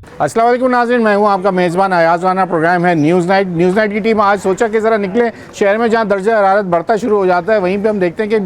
अस्सलाम वालेकुम नाज़रीन, मैं हूं आपका मेज़बान अयाज़ राना। प्रोग्राम है न्यूज़ नाइट। न्यूज़ नाइट की टीम आज सोचा कि ज़रा निकले शहर में जहां दर्जा हरारत बढ़ता शुरू हो जाता है, वहीं पे हम देखते हैं कि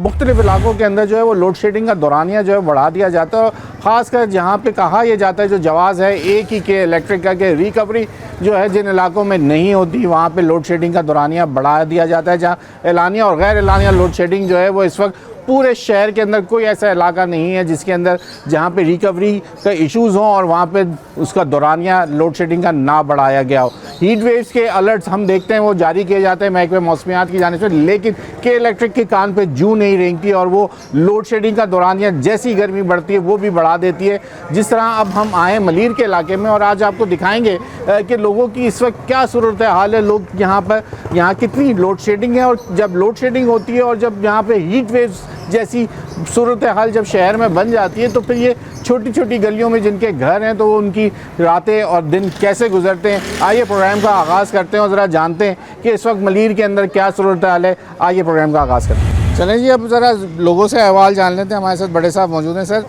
मुख्तलिफ़ इलाकों के अंदर जो है वो लोड शेडिंग का दौरानिया जो है बढ़ा दिया जाता है। और ख़ासकर जहाँ पे कहा यह जाता है जो जवाज़ है एक ही के इलेक्ट्रिक का कि रिकवरी जो है जिन इलाकों में नहीं होती वहाँ पर लोड शेडिंग का दौरानिया बढ़ा दिया जाता है। जहाँ एलानिया और गैर एलानिया लोड शेडिंग जो है वो इस वक्त पूरे शहर के अंदर कोई ऐसा इलाका नहीं है जिसके अंदर जहाँ पे रिकवरी का इश्यूज़ हों और वहाँ पे उसका दौरानिया लोड शेडिंग का ना बढ़ाया गया हो। हीट वेव्स के अलर्ट्स हम देखते हैं वो जारी किए जाते हैं महकमे मौसमियात की जानिब से, लेकिन के इलेक्ट्रिक के कान पे जू नहीं रेंगती और वो लोड शेडिंग का दौरानिया जैसी गर्मी बढ़ती है वो भी बढ़ा देती है। जिस तरह अब हम आए मलीर के इलाके में और आज आपको दिखाएंगे कि लोगों की इस वक्त क्या सूरत हाल है, लोग यहाँ कितनी लोड शेडिंग है और जब लोड शेडिंग होती है और जब यहाँ पे हीट वेव्स जैसी सूरत हाल जब शहर में बन जाती है तो फिर ये छोटी छोटी गलियों में जिनके घर हैं तो वो उनकी रातें और दिन कैसे गुजरते हैं। आइए प्रोग्राम का आगाज़ करते हैं और ज़रा जानते हैं कि इस वक्त मलीर के अंदर क्या सूरत हाल है। आइए प्रोग्राम का आगाज़ करते हैं। चलें जी, अब ज़रा लोगों से अहवाल जान लेते हैं। हमारे साथ बड़े साहब मौजूद हैं। सर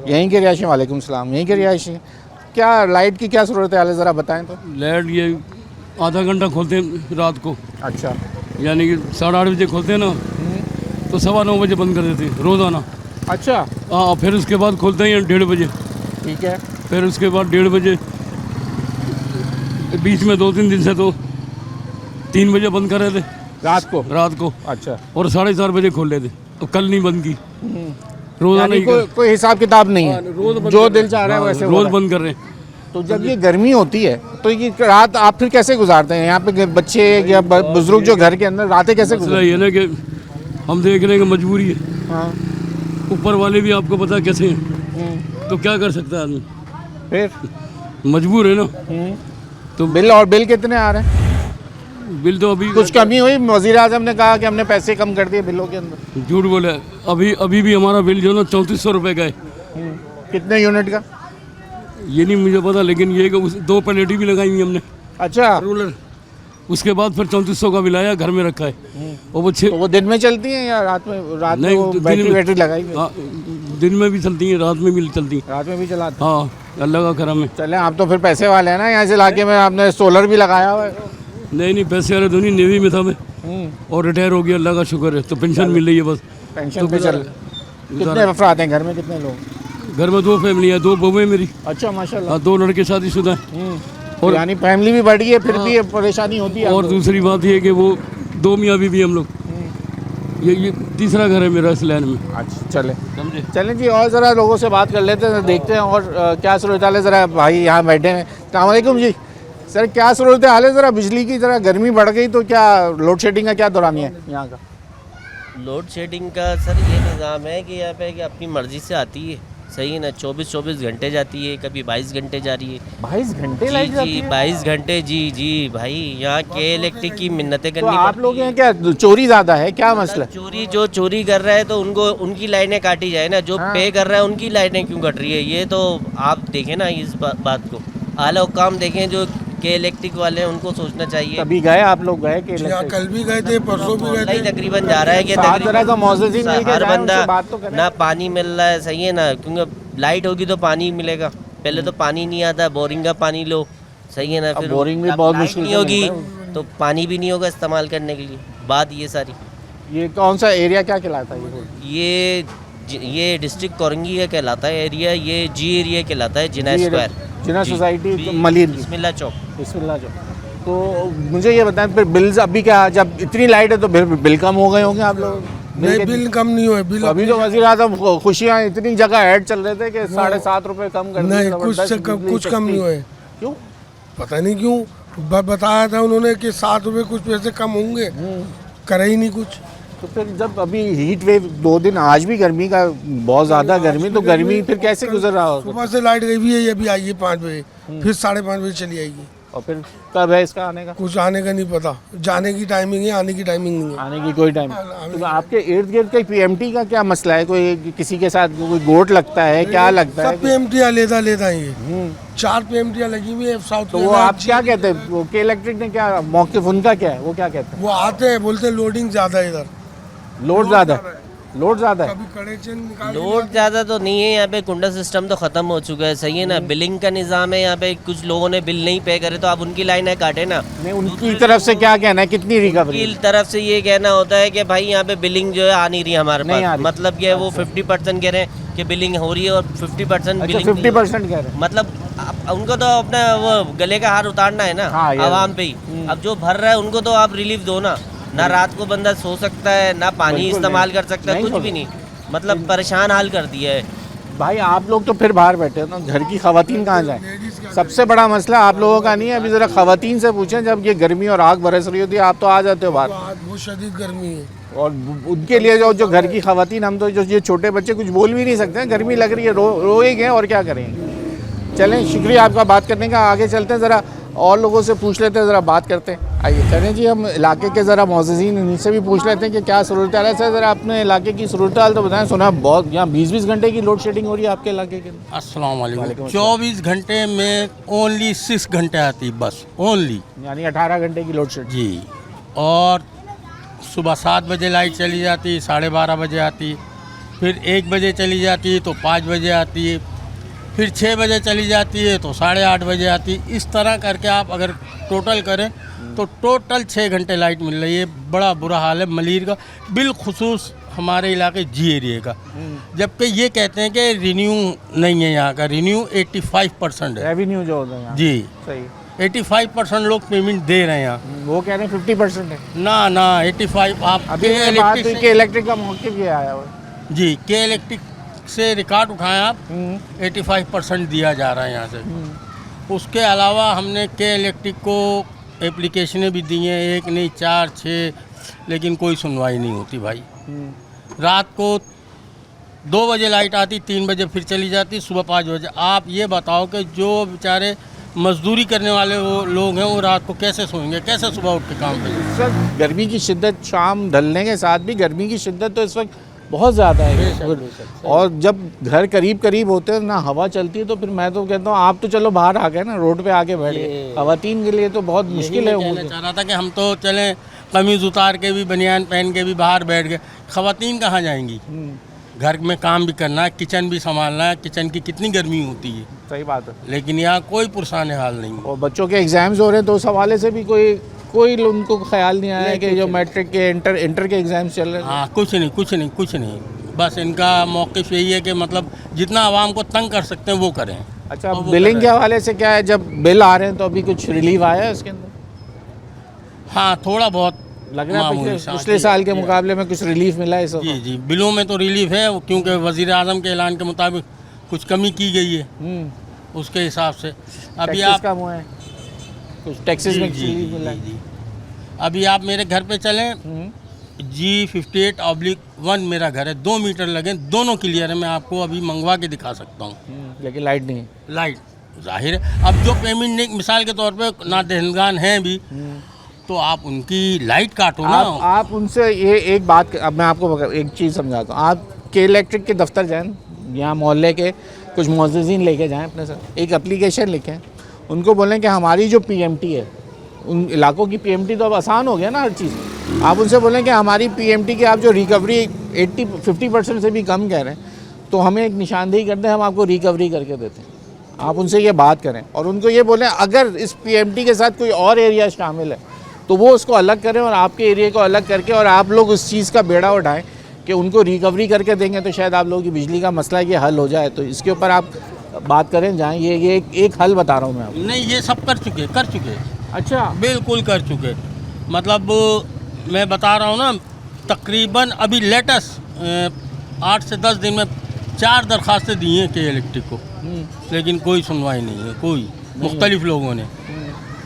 यहीं के रिहायशी, वालेकुम सलाम, यहीं के रिहायशी, क्या लाइट की क्या सूरत हाल है ज़रा बताएँ तो। लाइट ये आधा घंटा खोलते हैं रात को, अच्छा, यानी कि 8:30 बजे खोलते हैं ना तो 9:15 बजे बंद कर देते हैं रोज़ाना। अच्छा, हाँ, फिर उसके बाद खोलते हैं 1:30 बजे, ठीक है। फिर उसके बाद 1:30 बजे, बीच में 2-3 दिन से तो 3 बजे बंद कर रहे थे रात को। अच्छा, और 4:30 बजे खोल लेते, तो कल नहीं बंद की, रोज़ाना ही कोई हिसाब किताब नहीं है, रोज़ जो दिल चाह रहा है वैसे रोज़ बंद कर रहे हैं। तो जब ये गर्मी होती है तो ये रात आप फिर कैसे गुजारते हैं? यहाँ पे बच्चे या बुजुर्ग जो घर के अंदर रातें कैसे मसला गुजारते ये ना कि हम देख रहे हैं कि मजबूरी है, हैं? हाँ, ऊपर वाले भी आपको पता कैसे हैं, तो क्या कर सकता है आदमी, फिर मजबूर है ना। तो बिल कितने आ रहे हैं? बिल तो अभी कुछ कमी हुई? वज़ीर आज़म ने कहा कि हमने पैसे कम कर दिए बिलों के अंदर। झूठ बोला है। अभी भी हमारा बिल जो है ना 3400 रुपये का है। कितने यूनिट का? ये नहीं मुझे पता, लेकिन ये कि 2 प्लेटें भी लगाई हुई हमने अच्छा, रूलर, उसके बाद फिर 3400 का बिल आया, घर में रखा है। और वो तो वो दिन में चलती हैं या रात में? रात में नहीं, वो दिन बैटरी में। लगाई हुई है? हाँ, दिन में भी चलती हैं, रात में भी चलती हैं। रात में भी चलाते हैं? हाँ, अल्लाह का करम है। चलें, आप तो फिर पैसे वाले हैं ना। यहाँ इस इलाके में आपने सोलर भी लगाया हुआ है? नहीं, पैसे वाले तो नहीं, नेवी में था मैं और रिटायर हो गया, अल्लाह का शुक्र है। तो पेंशन मिल रही है बस। पेंशन पे चल। कितने अफराद हैं घर में, कितने लोग? घर में 2 फैमिली है, 2 बहुएं मेरी। अच्छा, माशाल्लाह। हाँ, 2 लड़के शादीशुदा हैं। और यानी फैमिली भी बढ़ गई है, फिर भी ये परेशानी होती है। और दूसरी बात ये कि वो 2 मियाँ बीवी हम लोग, ये तीसरा घर है मेरा इस लाइन में। अच्छा, चले समझे। चलें जी, और ज़रा लोगों से बात कर लेते हैं, देखते हैं और क्या सूरत हाल है। ज़रा भाई यहाँ बैठे हैं। अस्सलाम वालेकुम जी। सर क्या सूरत हाल है? ज़रा बिजली की ज़रा गर्मी बढ़ गई तो क्या लोड शेडिंग का क्या दौरानिया है यहाँ का? लोड शेडिंग का सर ये निज़ाम है कि यहाँ पे कि अपनी मर्ज़ी से आती है, सही है ना। 24 घंटे जाती है, कभी 22 घंटे जा रही है। 22 घंटे लाइट जाती जी, है? 22 घंटे, जी भाई। यहाँ के इलेक्ट्रिक की मिन्नतें तो करनी आप लोग यहाँ क्या चोरी ज़्यादा है, क्या मसला? जो चोरी कर रहा है तो उनको उनकी लाइनें काटी जाए ना, जो पे कर रहा है उनकी लाइनें क्यों कट रही है? ये तो आप देखें ना इस बात को, आला हुक्काम देखें जो के इलेक्ट्रिक वाले हैं उनको सोचना चाहिए। कभी गए आप लोग? गए कि कल भी गए थे, परसों भी गए थे। तकरीबन जा रहा है कि तरह का मौजूद हर बंदा ना पानी मिल रहा है, सही है ना, क्योंकि लाइट होगी तो पानी मिलेगा। पहले तो पानी नहीं आता, बोरिंग का पानी लो, सही है ना। फिर बोरिंग भी बहुत मुश्किल नहीं होगी तो पानी भी नहीं होगा इस्तेमाल करने के लिए। बात ये सारी। ये कौन सा एरिया क्या कहलाता है? ये डिस्ट्रिक्ट कोरंगी का कहलाता है एरिया, ये जी एरिया कहलाता है, जिना स्क्वायर, जिना सोसाइटी मलीर, बिस्मिल्लाह चौक। तो मुझे ये बताएं फिर बिल्स अभी क्या, जब इतनी लाइट है तो फिर बिल कम हो गए होंगे आप लोग? नहीं, बिल कम नहीं हुए। बिल अभी तो वज़ीर आज़म खुशियाँ इतनी जगह ऐड चल रहे थे कि 7.5 रुपए कम कर नहीं, कुछ कम नहीं हुए। क्यों? पता नहीं क्यों। बताया था उन्होंने कि 7 रुपए कुछ पैसे कम होंगे, करे ही नहीं कुछ। तो फिर जब अभी हीट वेव 2 दिन, आज भी गर्मी का बहुत ज़्यादा गर्मी, तो गर्मी फिर कैसे गुजर रहा होगा? सुबह से लाइट गई हुई है, ये अभी आई है 5 बजे, फिर 5:30 बजे चली आएगी। और फिर कब है इसका आने का? कुछ आने का नहीं पता, जाने की टाइमिंग है, आने की टाइमिंग नहीं है। आने की कोई टाइम? तो आपके इर्द गिर्द का पीएमटी का क्या मसला है? कोई किसी के साथ कोई गोट लगता है, क्या लगता है? सब पीएमटी लेता है ये। 4 पीएमटी लगी हुई है साउथ। तो वो आप क्या कहते हैं? वो के इलेक्ट्रिक ने क्या मौक़िफ़ उनका क्या है? वो क्या कहते हैं? वो आते हैं, बोलते हैं लोडिंग ज़्यादा है इधर। लोड ज़्यादा? लोड ज़्यादा है। कभी कनेक्शन निकाल लोड ज़्यादा तो नहीं है यहाँ पे, कुंडा सिस्टम तो ख़त्म हो चुका है, सही है ना। बिलिंग का निज़ाम है यहाँ पे, कुछ लोगों ने बिल नहीं पे करे तो आप उनकी लाइनें काटे ना। नहीं, उनकी तरफ से क्या कहना है, कितनी रिकवरी? की तरफ से ये कहना होता है कि भाई यहाँ पे बिलिंग जो है आ नहीं रही हमारे नहीं आ पास, रही। मतलब ये वो 50% कह रहे हैं कि बिलिंग हो रही है और 50% अच्छा, बिलिंग 50% कह रहे हैं। मतलब उनको तो अपना वो गले का हार उतारना है ना, हाँ, ये आवाम पे ही। अब जो भर रहा है उनको तो आप रिलीफ दो ना। ना रात को बंदा सो सकता है, ना पानी बिल्कुल इस्तेमाल नहीं। कर सकता है, नहीं कुछ सो भी नहीं। मतलब परेशान हाल कर दिया है। भाई आप लोग तो फिर बाहर बैठे हो ना, घर की खवातीन कहाँ जाए? सबसे बड़ा मसला आप लोगों का नहीं है। अभी ज़रा खवातीन से पूछें, जब ये गर्मी और आग बरस रही होती है आप तो आ जाते हो बाहर, आज बहुत शदीद गर्मी है। और उनके लिए जो घर की खवातीन, हम तो जो ये छोटे बच्चे कुछ बोल भी नहीं सकते हैं, गर्मी लग रही है, रोएंगे और क्या करेंगे। चलें, शुक्रिया आपका बात करने का। आगे चलते हैं, ज़रा और लोगों से पूछ लेते हैं, ज़रा बात करते हैं। आइए चलें जी, हम इलाके के ज़रा मौजूदीन उनसे भी पूछ लेते हैं कि क्या सूरत हाल है। सर ज़रा अपने इलाके की सूरत हाल तो बताएं। सुना बहुत यहाँ 20-20 घंटे की लोड शेडिंग हो रही है आपके इलाके के अंदर। अस्सलाम वालेकुम। वालेकुम 24 घंटे में ओनली 6 घंटे आती बस, ओनली यानी 18 घंटे की लोड शेडिंग। जी। और सुबह 7 बजे लाइट चली जाती, 12:30 बजे आती, फिर 1 बजे चली जाती है तो 5 बजे आती है, फिर 6 बजे चली जाती है तो 8:30 बजे आती है। इस तरह करके आप अगर टोटल करें तो टोटल 6 घंटे लाइट मिल रही है। बड़ा बुरा हाल है मलीर का, बिलखुसूस हमारे इलाके जी एरिए का। जबकि ये कहते हैं कि रिन्यू नहीं है, यहाँ का रिन्यू 85% है रेवेन्यू जो होता है यहाँ। जी। सही। 85% लोग पेमेंट दे रहे हैं यहाँ। वो कह रहे हैं 50% है। ना ना 85 आप अभी के ये बात हुई इलेक्ट्रिक कि इलेक्ट्रिक का मौके भी आया हुआ है। जी, के इलेक्ट्रिक से रिकॉर्ड उठाएं आप, 85% दिया जा रहा है यहाँ से। उसके अलावा हमने के इलेक्ट्रिक को एप्लीकेशनें भी दी हैं, 1 नहीं 4 6, लेकिन कोई सुनवाई नहीं होती भाई। रात को 2 बजे लाइट आती, 3 बजे फिर चली जाती, सुबह 5 बजे। आप ये बताओ कि जो बेचारे मजदूरी करने वाले वो लोग हैं, वो रात को कैसे सोएंगे, कैसे सुबह उठ के काम करेंगे? सर गर्मी की शिद्दत शाम ढलने के साथ भी गर्मी की शिद्दत तो इस वक्त बहुत ज़्यादा है। और जब घर करीब करीब होते हैं ना, हवा चलती है, तो फिर मैं तो कहता हूँ आप तो चलो बाहर आ गए ना, रोड पे आके बैठ गए। खवातीन के लिए तो बहुत मुश्किल है। मैं कहना चाह रहा था कि हम तो चलें कमीज़ उतार के भी, बनियान पहन के भी बाहर बैठ गए, खवातीन कहाँ जाएंगी? घर में काम भी करना है, किचन भी संभालना है, किचन की कितनी गर्मी होती है। सही बात है। लेकिन यहाँ कोई पुरसान हाल नहीं। और बच्चों के एग्ज़ाम्स हो रहे हैं तो उस हवाले से भी कोई उनको ख्याल नहीं आया कि जो मैट्रिक के इंटर के एग्ज़ाम्स चल रहे हैं। हाँ, कुछ नहीं। बस इनका मौक़िफ़ यही है कि मतलब जितना आवाम को तंग कर सकते हैं वो करें। अच्छा, और वो बिलिंग कर के रहे हैं। हवाले से क्या है, जब बिल आ रहे हैं तो अभी कुछ रिलीफ आया है उसके अंदर? हाँ, थोड़ा बहुत लग रहा है मामूली सा, पिछले जी, साल के जी। मुकाबले में कुछ रिलीफ मिला है इस वक्त? जी, बिलों में तो रिलीफ है, क्योंकि वज़ीर आज़म के ऐलान के मुताबिक कुछ कमी की गई है। उसके हिसाब से अभी टैक्सेस आप कम हुए हैं, कुछ टैक्सेस में रिलीफ मिला है। जी। अभी आप मेरे घर पे चलें, G58/1 मेरा घर है, 2 मीटर लगे, दोनों क्लियर है। मैं आपको अभी मंगवा के दिखा सकता हूँ। लेकिन लाइट नहीं है। लाइट जाहिर है, अब जो पेमेंट नहीं, मिसाल के तौर पे ना दहनगान हैं भी, तो आप उनकी लाइट काटो ना। आप उनसे ये एक बात, अब मैं आपको एक चीज़ समझाता हूँ। आप के इलेक्ट्रिक के दफ्तर जाएं, यहाँ मोहल्ले के कुछ मौजूदीन लेके जाएं अपने साथ, एक एप्लीकेशन लिखें, उनको बोलें कि हमारी जो पीएमटी है, उन इलाकों की पीएमटी तो अब आसान हो गया ना हर चीज़। आप उनसे बोलें कि हमारी पीएमटी की आप जो रिकवरी 50% से भी कम कह रहे हैं, तो हमें एक निशानदेही कर दें, हम आपको रिकवरी करके देते हैं। आप उनसे ये बात करें और उनको ये बोलें अगर इस पीएमटी के साथ कोई और एरिया शामिल है तो वो उसको अलग करें और आपके एरिया को अलग करके, और आप लोग उस चीज़ का बेड़ा उठाएं कि उनको रिकवरी करके देंगे तो शायद आप लोगों की बिजली का मसला ये हल हो जाए। तो इसके ऊपर आप बात करें जाएँ, ये एक हल बता रहा हूँ मैं आपको। नहीं, ये सब कर चुके। अच्छा, बिल्कुल कर चुके। मतलब मैं बता रहा हूँ ना, तकरीबन अभी लेटेस्ट 8 से 10 दिन में 4 दरखास्तें दी हैं के इलेक्ट्रिक को, लेकिन कोई सुनवाई नहीं है, कोई मुख्तलिफ लोगों ने,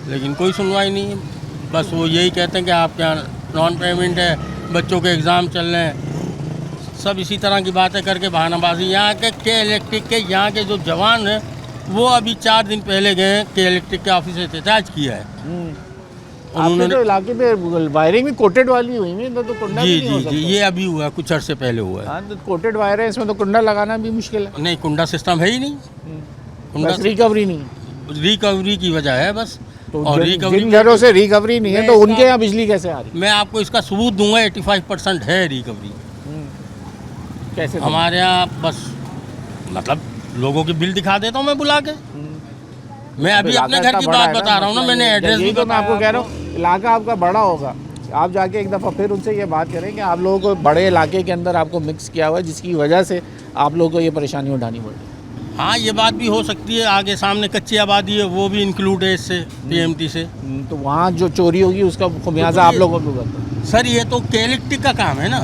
लेकिन कोई सुनवाई नहीं है। बस वो यही कहते हैं कि आपके यहाँ नॉन पेमेंट है, बच्चों के एग्ज़ाम चल रहे हैं, सब इसी तरह की बातें करके बहानाबाजी। यहाँ के इलेक्ट्रिक के यहाँ के जो जवान हैं वो अभी 4 दिन पहले गए के इलेक्ट्रिक के ऑफिस से एहतजाज किया है। आपके तो इलाके में वायरिंग भी कोटेड वाली हुई है, तो कुंडा जी भी नहीं हो जी जी, सकता। ये अभी हुआ, कुछ अर्से पहले हुआ है। हाँ, तो कोटेड वायर है, इसमें तो कुंडा लगाना भी मुश्किल है। नहीं, कुंडा सिस्टम है ही नहीं, कुंडा बस रिकवरी नहीं। रिकवरी की वजह है बस। तो और जिन घरों से रिकवरी नहीं है तो उनके यहाँ बिजली कैसे आ रही? मैं आपको इसका सबूत दूंगा, 85% है रिकवरी। कैसे थे? हमारे यहाँ बस मतलब लोगों की बिल दिखा देता हूँ मैं बुला के। मैं अभी इलाका अपने घर इतना की बड़ा बात है ना, बता रहा हूँ ना, मसला मैंने ये है। एड्रेस यही भी तो मैं आपको बताया कह रहा हूँ, इलाका आपका बड़ा होगा, आप जाके एक दफ़ा फिर उनसे ये बात करें कि आप लोगों को बड़े इलाके के अंदर आपको मिक्स किया हुआ है, जिसकी वजह से आप लोगों को ये परेशानी उठानी पड़ रही है। हाँ, ये बात भी हो सकती है। आगे सामने कच्ची आबादी है, वो भी इंक्लूड है इससे, पीएमटी से। तो वहाँ जो चोरी होगी उसका खुमियाजा आप लोगों को भुगतना है। सर ये तो इलेक्ट्रिक का काम है ना,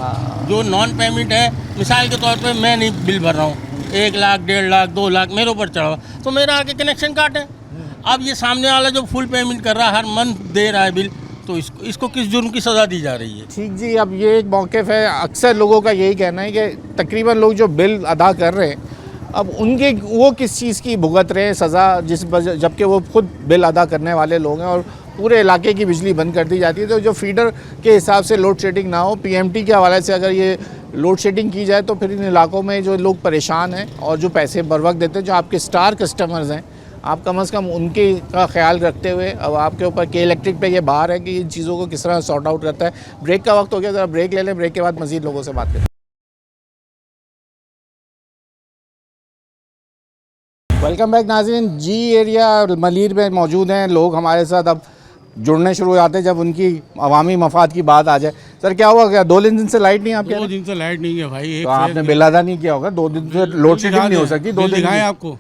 जो नॉन पेमेंट है। मिसाल के तौर पे मैं नहीं बिल भर रहा हूँ, 1 लाख 1.5 लाख 2 लाख मेरे ऊपर चढ़ा हुआ, तो मेरा आगे कनेक्शन काट है। अब ये सामने वाला जो फुल पेमेंट कर रहा है, हर मंथ दे रहा है बिल, तो इसको किस जुर्म की सज़ा दी जा रही है? ठीक जी, अब ये एक मौक़िफ़ है, अक्सर लोगों का यही कहना है कि तकरीबन लोग जो बिल अदा कर रहे हैं, अब उनके वो किस चीज़ की भुगत रहे हैं सज़ा, जबकि वो खुद बिल अदा करने वाले लोग हैं और पूरे इलाके की बिजली बंद कर दी जाती है। तो जो फीडर के हिसाब से लोड शेडिंग ना हो, पीएमटी के हवाले से अगर ये लोड शेडिंग की जाए तो फिर इन इलाकों में जो लोग परेशान हैं और जो पैसे बर वक्त देते हैं, जो आपके स्टार कस्टमर्स हैं, आप कम से कम उनके का ख्याल रखते हुए अब आपके ऊपर के इलेक्ट्रिक पे ये बाहर है कि इन चीज़ों को किस तरह सॉर्ट आउट करता है। ब्रेक का वक्त हो गया, ज़रा ब्रेक ले लें, ब्रेक के बाद मज़ीद लोगों से बात करें। वेलकम बैक नाज़रीन, जी एरिया मलीर में मौजूद हैं लोग हमारे साथ। अब जुड़ने शुरू हो जाते हैं जब उनकी अवामी मफाद की बात आ जाए। सर क्या हुआ, क्या 2 दिन से लाइट नहीं है आपके? 2 दिन से लाइट नहीं है भाई। तो आपने बिल अदा नहीं किया होगा। 2 दिन से लोड शेडिंग नहीं हो सकती। 2 दिन दिखाएं आपको,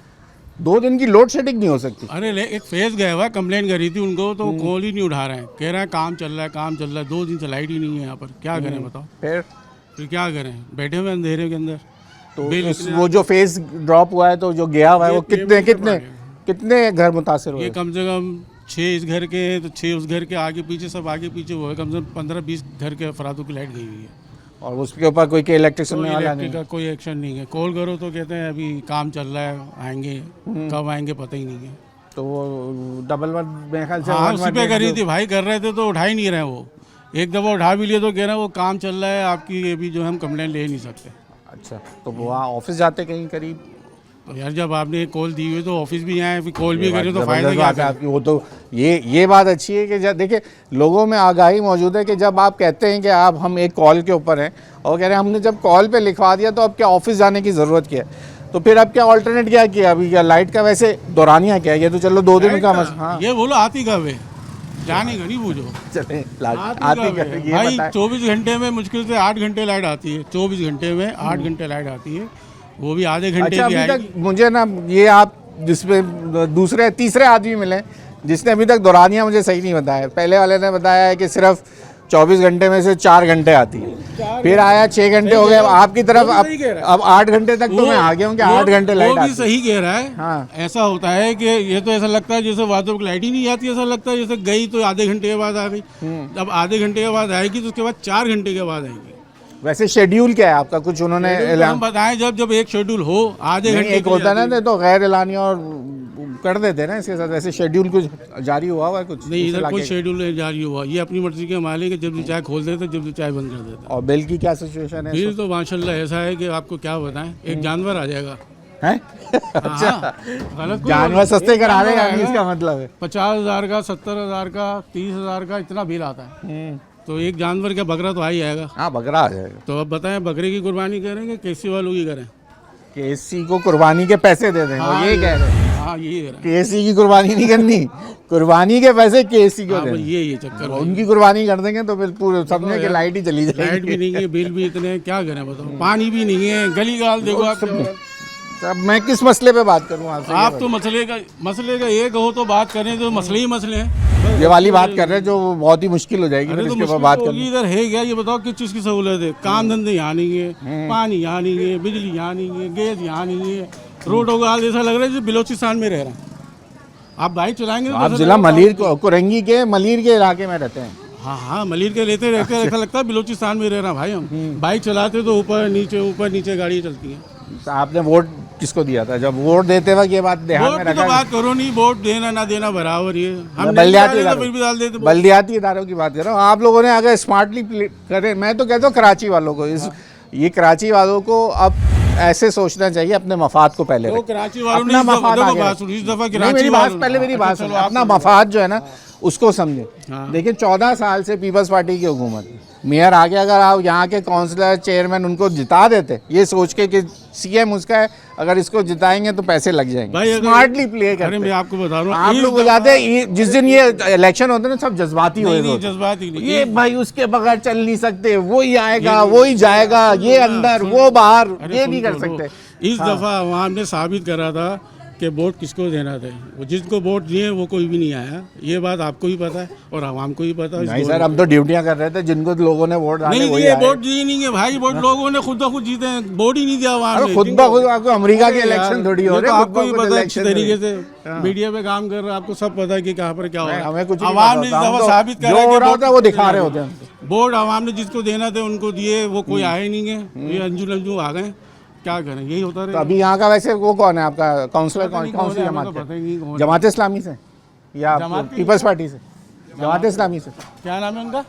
2 दिन की लोड शेडिंग नहीं हो सकती। अरे एक फेज गया हुआ, कंप्लेन करी थी उनको, तो कॉल ही नहीं उठा रहे हैं, कह रहे हैं काम चल रहा है, काम चल रहा है। 2 दिन से लाइट ही नहीं है यहाँ पर, क्या करें बताओ? फिर क्या करें, बैठे हुए अंधेरे के अंदर। तो वो जो फेज ड्रॉप हुआ है, तो जो गया हुआ है वो कितने घर मुतासर हुए? ये कम से कम 6 इस घर के हैं, तो 6 उस घर के, आगे पीछे सब आगे पीछे वो है, कम से कम 15-20 घर के अफरादों की लाइट गई हुई है। और उसके ऊपर कोई के इलेक्ट्रिक सुनने वाला नहीं? का कोई एक्शन नहीं है। कॉल करो तो कहते हैं अभी काम चल रहा है, आएंगे, कब आएंगे पता ही नहीं है। तो वो डबल वन मेरे ख्याल से हाँ, उसी पे करी थी भाई, कर रहे थे तो उठा ही नहीं रहे वो। एक दफ़ा उठा भी लिए तो कह रहे हैं वो काम चल रहा है आपकी, ये भी जो है हम कंप्लेंट ले नहीं सकते। अच्छा, तो वहाँ ऑफिस जाते कहीं करीब? तो यार जब आपने कॉल दी हुई तो ऑफिस भी आए, फिर कॉल भी करें तो फायदा क्या है आपकी? वो तो ये बात अच्छी है कि जब देखिए लोगों में आगाही मौजूद है कि जब आप कहते हैं कि आप हम एक कॉल के ऊपर हैं और कह रहे हैं हमने जब कॉल पे लिखवा दिया तो अब क्या ऑफिस जाने की ज़रूरत क्या है? तो फिर अब क्या अल्टरनेट क्या किया अभी? क्या लाइट का वैसे दौरानिया क्या है? ये तो चलो 2 दिन का हाँ, ये बोलो आती कब है, जाने का नहीं पूछो। चले आती कब है भाई? 24 घंटे में मुश्किल से 8 घंटे लाइट आती है, 24 घंटे में 8 घंटे लाइट आती है, वो भी आधे घंटे अच्छा, की अभी आएगी। तक मुझे ना ये आप जिसमें दूसरे तीसरे आदमी मिले जिसने अभी तक दौरानिया मुझे सही नहीं बताया। पहले वाले ने बताया है कि सिर्फ 24 घंटे में से 4 घंटे आती है, फिर आया 6 घंटे हो गए आपकी तरफ, अब 8 घंटे तक तो मैं आ गया हूँ कि 8 घंटे लाइट वो भी आती है। सही कह रहा है। हाँ। ऐसा होता है कि ये तो ऐसा लगता है जैसे वादों की लाइट ही नहीं आती, ऐसा लगता है जैसे गई तो आधे घंटे के बाद आ गई। अब आधे घंटे के बाद आएगी तो उसके बाद 4 घंटे के बाद आएगी। वैसे शेड्यूल क्या है आपका? कुछ उन्होंने हम बताएं जब एक शेड्यूल हो आधे घंटे एक होता है ना, तो गैर एलानी और कर देते हैं ना इसके साथ। वैसे शेड्यूल कुछ जारी हुआ हुआ है कुछ? नहीं, इधर कोई शेड्यूल नहीं जारी हुआ, ये अपनी मर्जी के मालिक है, जब भी चाय खोल देते जब भी चाय बंद कर देते। और बिल की क्या सिचुएशन है? बिल तो माशाल्लाह ऐसा है कि आपको क्या बताएं, एक जानवर आ जाएगा। हैं? अच्छा, जानवर सस्ते करा देगा इसका मतलब है? 50,000 का, 70,000 का, 30,000 का इतना बिल आता है। तो एक जानवर का बकरा तो आ ही आएगा। हाँ, बकरा आ जाएगा। तो अब बताएं बकरे की कुर्बानी करेंगे केसी वालों की करें? केसी को कुर्बानी के पैसे दे दें, हाँ, ये कह रहे हैं। हाँ, ये कह रहे हैं। केसी की कुर्बानी नहीं करनी, कुर्बानी के पैसे केसी को हाँ, दें। ये चक्कर है। उनकी कुर्बानी कर देंगे तो फिर पूरे समझे कि लाइट ही चली लाइट जाएगी। भी नहीं है, बिल भी इतने हैं, क्या करें बताओ? पानी भी नहीं है, गली गाल देखो आप। अब मैं किस मसले पे बात करूँ आपसे? आप तो मसले का एक हो तो बात करें, तो मसले ही मसले हैं। ये वाली बात कर रहे हैं जो बहुत ही मुश्किल हो जाएगी अरे फिर तो इसके ऊपर मुश्किल बात तो करनी। होगी, इधर है क्या ये बताओ, किस चीज़ की सहूलत है? काम धंधे यहाँ नहीं है, पानी यहाँ नहीं है, बिजली यहाँ नहीं है, गैस यहाँ नहीं है, रोडों का हाल ऐसा लग रहा है जैसे बलोचिस्तान में रह रहे हैं। आप बाइक चलाएंगे तो आप ऐसा जिला लगेगा- मलीर कुरंगी के मलीर के इलाके में रहते हैं? हाँ, मलीर के लेते रहते हैं, ऐसा लगता है बलोचिस्तान में रह रहा भाई। हम बाइक चलाते तो ऊपर नीचे गाड़ी चलती है। तो आपने वोट किसको दिया था? जब वोट देते वक्त ये बात ध्यान वोट में की तो रखा? बात करो नहीं, वोट देना ना देना बराबर ही है। हम नहीं बल्दियाती डाले तो इदारों- फिर भी डाल देते। बल्दियाती इदारों की बात कर रहा हूँ। आप लोगों ने अगर स्मार्टली करें, मैं तो कहता हूँ कराची वालों को ये कराची वालों को अब ऐसे सोचना चाहिए, अपने मफाद को पहले तो रखें। कराची वालों ने अपना इस दफा- मफाद देखो आगे बात रखें। सुनो, इस दफा नहीं, कराची मेरी बात वालों- पहले मेरी अच्छा, बात चलो सुनो। आप अपना सुनो। मफाद जो है ना उसको समझें। हाँ। देखिए 14 साल से पीपल्स पार्टी की हुकूमत है, मेयर आगे अगर आप यहाँ के काउंसलर चेयरमैन उनको जिता देते ये सोच के कि सीएम उसका है, अगर इसको जिताएंगे तो पैसे लग जाएंगे, भाई अगर- स्मार्टली प्ले अरे करते मैं आपको बता रहा हूँ, आप इस लोग दफा- बुलाते हैं जिस दिन ये इलेक्शन होते हैं ना सब जज्बाती नहीं, हुए नहीं, होते हैं। जज्बात ही नहीं। ये भाई उसके बगैर चल नहीं सकते, वो ही आएगा ये- वो ही जाएगा, ये अंदर वो बाहर, अरे ये सुन नहीं कर तो लो। सकते। इस दफा अवाम ने साबित करा था कि वोट किसको देना था, वो जिसको वोट दिए वो कोई भी नहीं आया, ये बात आपको भी पता है और आवाम को भी पता है। नहीं सर, हम तो ड्यूटियां कर रहे थे, जिनको लोगों ने वोट डाले नहीं वही दिए, आए। वोट दिए नहीं है भाई, वोट लोगों ने खुद ब खुद जीते हैं, वोट ही नहीं दिया अवाम अरे ने। खुद ब खुद आपको अमेरिका के अरे यार, इलेक्शन थोड़ी हो ये रहे तो हैं, आपको भी खुद ब खुद पता है अच्छी इलेक्शन तरीके हो रहे से हैं। मीडिया पे काम कर रहे हैं, आपको सब पता है कि कहाँ पर क्या हो नहीं, रहा हमें कुछ नहीं अवाम ने पता इस होता, हम दफा तो साबित करा जो कि हो रहा वोट होता है वो दिखा रहे होते हैं। वोट अवाम ने जिसको देना थे उनको दिए, वो कोई आए नहीं है, ये अंजू लंजू आ गए, क्या करें, यही होता तो रहे। अभी यहाँ का वैसे वो कौन है आपका काउंसलर, पता नहीं कौन सी है, जमात हमें तो पता ही है? नहीं कौन है। जमात इस्लामी से या जमात की- पीपल्स पार्टी से? जमात इस्लामी से। क्या नाम है उनका?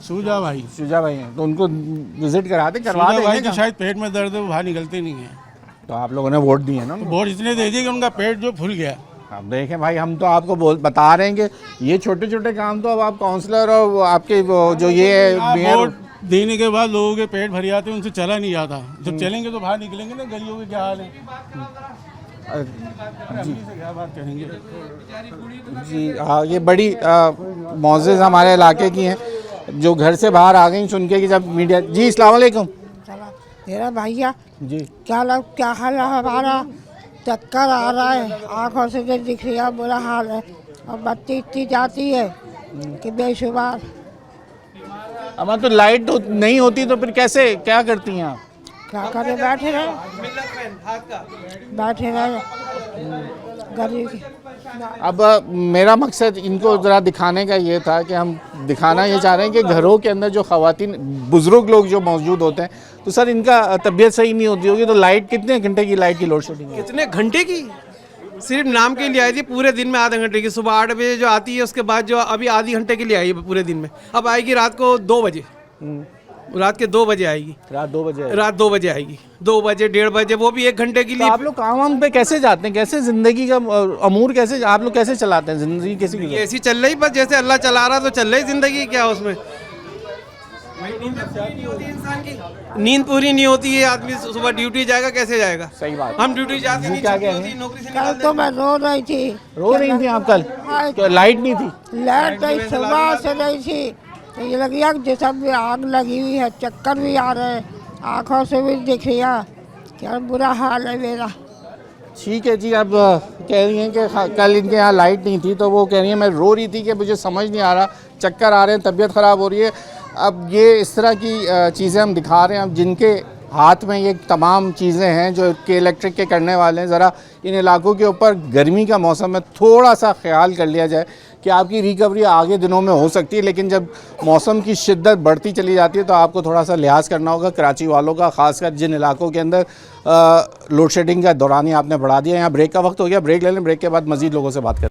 सूजा भाई। शुजा भाई हैं, तो उनको विजिट कराते करवा सूजा भाई देंगे के शायद पेट में दर्द है, वो बाहर निकलते नहीं है, तो आप लोगों ने वोट दिए ना उनको। वोट इसलिए दे दिए कि उनका पेट जो फूल गया। अब देखें भाई, हम तो आपको बता रहे हैं कि ये छोटे छोटे काम तो अब आप काउंसलर और वो आपके वो जो ये मेयर वोट देने के बाद लोगों के पेट भर जाते हैं, उनसे चला नहीं जाता, जब चलेंगे तो बाहर निकलेंगे ना, गलियों के क्या हाल है, जी से क्या बात करेंगे। जी हाँ, ये बड़ी मोज़ेज़ हमारे इलाके की हैं जो घर से बाहर आ गई सुन के कि जब मीडिया। जी अस्सलाम वालेकुम। मेरा भैया जी क्या हाल है हमारा, चक्कर आ रहा है, आंखों से जो दिख रही है बुरा हाल है, और बत्ती इतनी जाती है कि बेशुमार। हमारा तो लाइट नहीं होती तो फिर कैसे क्या करती हैं आप? क्या करें, बैठे रहे गरीब की। अब मेरा मकसद इनको ज़रा दिखाने का ये था कि हम दिखाना ये चाह रहे हैं कि घरों के अंदर जो ख़वातीन बुज़ुर्ग लोग जो मौजूद होते हैं तो सर इनका तबीयत सही नहीं होती होगी, तो लाइट कितने घंटे की लाइट की लोड शेडिंग है? कितने घंटे की? सिर्फ नाम के लिए आई थी, पूरे दिन में आधे घंटे की। सुबह 8 बजे जो आती है, उसके बाद जो अभी आधी घंटे के लिए आई है पूरे दिन में, अब आएगी रात को 2 बजे, रात के 2 बजे आएगी, रात 2 बजे। रात 2 बजे आएगी, 2 बजे 1:30 बजे, वो भी 1 घंटे के तो लिए। आप लोग काम वाम पे कैसे जाते हैं, कैसे ज़िंदगी का अमूर कैसे आप लोग कैसे चलाते हैं, ज़िंदगी कैसे गुजरती है? ऐसी चल रही, बस जैसे अल्लाह चला रहा तो चल रही जिंदगी, क्या उसमें नींद पूरी नहीं होती है, आदमी सुबह ड्यूटी जाएगा कैसे जाएगा? सही बात। हम ड्यूटी जाते नहीं, क्या छुट्टी कह होती रहे है, नौकरी से कल निकाल तो मैं रो रही थी, रो रही थी आप कल? क्या लाइट नहीं थी? लाइट नहीं, सुबह से नहीं थी, तो ये लगी है जिसम में आग लगी हुई है, चक्कर भी आ रहे हैं, आँखों से भी दिख रही है, क्या बुरा हाल है मेरा। ठीक है जी। अब कह रही हैं कि कल इनके यहाँ लाइट नहीं थी तो वो कह रही हैं मैं रो रही थी कि मुझे समझ नहीं आ रहा, चक्कर आ रहे हैं, तबीयत ख़राब हो रही है। अब ये इस तरह की चीज़ें हम दिखा रहे हैं, अब जिनके हाथ में ये तमाम चीज़ें हैं जो के इलेक्ट्रिक के करने वाले हैं, ज़रा इन इलाकों के ऊपर गर्मी का मौसम है, थोड़ा सा ख्याल कर लिया जाए कि आपकी रिकवरी आगे दिनों में हो सकती है, लेकिन जब मौसम की शिद्दत बढ़ती चली जाती है तो आपको थोड़ा सा लिहाज करना होगा कराची वालों का, ख़ासकर जिन इलाकों के अंदर लोड शेडिंग का दौरान ही आपने बढ़ा दिया। यहाँ ब्रेक का वक्त हो गया, ब्रेक ले लें, ब्रेक के बाद मज़ीद लोगों से बात करें।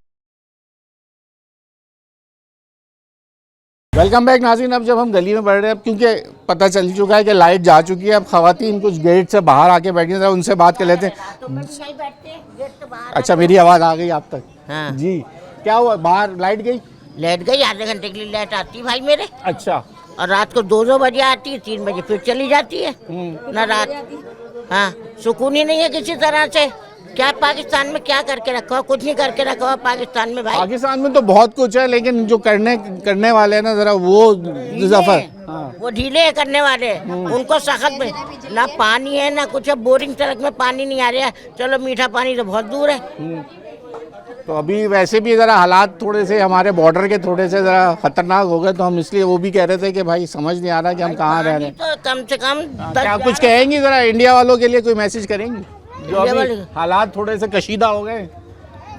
वेलकम बैक नाज़रीन। अब जब हम गली में बढ़ रहे हैं, अब क्योंकि पता चल चुका है कि लाइट जा चुकी है, अब ख़वातीन कुछ गेट से बाहर आके बैठी हैं, उनसे बात कर लेते हैं। अच्छा, मेरी आवाज़ आ गई आप तक? हाँ। जी, क्या हुआ, बाहर लाइट गई? लेट गई, आधे घंटे के लिए लाइट आती है भाई मेरे, अच्छा। और रात को 2-2 बजे आती है, 3 बजे फिर चली जाती है ना रात। हाँ, सुकून ही नहीं है किसी तरह से। क्या पाकिस्तान में क्या करके रखा हो? कुछ नहीं करके रखा हो पाकिस्तान में भाई। पाकिस्तान में तो बहुत कुछ है, लेकिन जो करने वाले हैं ना, जरा वो जफर, वो ढीले है करने वाले, उनको सख्त में ना पानी है ना कुछ है, बोरिंग सड़क में पानी नहीं आ रहा है, चलो मीठा पानी तो बहुत दूर है। तो अभी वैसे भी ज़रा हालात थोड़े से हमारे बॉर्डर के थोड़े से ज़रा ख़तरनाक हो गए, तो हम इसलिए वो भी कह रहे थे कि भाई समझ नहीं आ रहा कि हम कहाँ रह रहे हैं। तो कम से कम क्या कुछ कहेंगी, ज़रा इंडिया वालों के लिए कोई मैसेज करेंगी जो इंडिया अभी वाले? हालात थोड़े से कशीदा हो गए,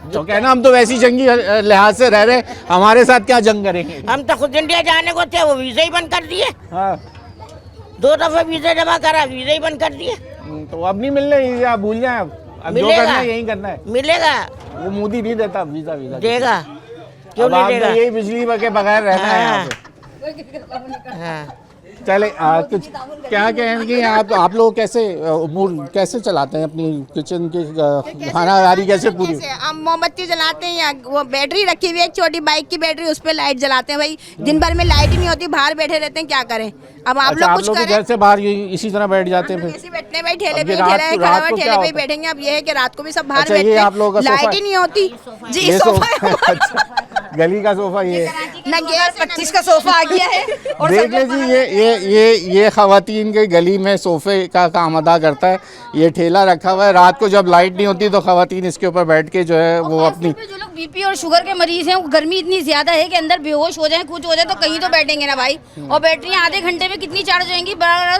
जो कहना हम तो वैसी जंगी लिहाज से रह रहे, हमारे साथ क्या जंग करेंगे? हम तो खुद इंडिया जाने को थे, वो वीज़ा ही बंद कर दिए। हाँ, 2 दफे वीज़ा जमा करा, वीज़ा ही बंद कर दिए। तो अब नहीं मिलने, या भूल जाए, अब जो मिलेगा। करना है यही करना है। मिलेगा, वो मोदी नहीं देता वीज़ा देगा, क्यों अब नहीं आपने देगा? यही बिजली के बगैर रहना है यहाँ पे। हाँ, चले कुछ क्या कहेंगे आप लोग कैसे उमूर कैसे चलाते हैं अपनी किचन की खानादारी कैसे पूरी? हम मोमबत्ती जलाते हैं या वो बैटरी रखी हुई है एक छोटी बाइक की बैटरी, उस पर लाइट जलाते हैं। भाई दिन भर में लाइट ही नहीं होती, बाहर बैठे रहते हैं, क्या करें? अब आप लोग कुछ करें। घर से बाहर इसी तरह बैठ जाते हैं? ऐसे बैठने भाई ठेले पे ठेले पे बैठेंगे। अब ये है कि रात को भी सब बाहर बैठते हैं, आप लोगों का लाइट ही नहीं होती जी। सोफा गली का सोफा ये ना 25 का सोफा आ गया है। और देख लीजिए ये खवातीन के गली में सोफे का काम अदा करता है। ये ठेला रखा हुआ है, रात को जब लाइट नहीं होती तो खवातीन इसके ऊपर बैठ के जो है वो अपनी जो लोग बीपी और शुगर के मरीज हैं, वो गर्मी इतनी ज्यादा है कि अंदर बेहोश हो जाए कुछ हो जाए तो कहीं तो बैठेंगे ना भाई। और बैटरियां आधे घंटे में कितनी चार्ज होंगी?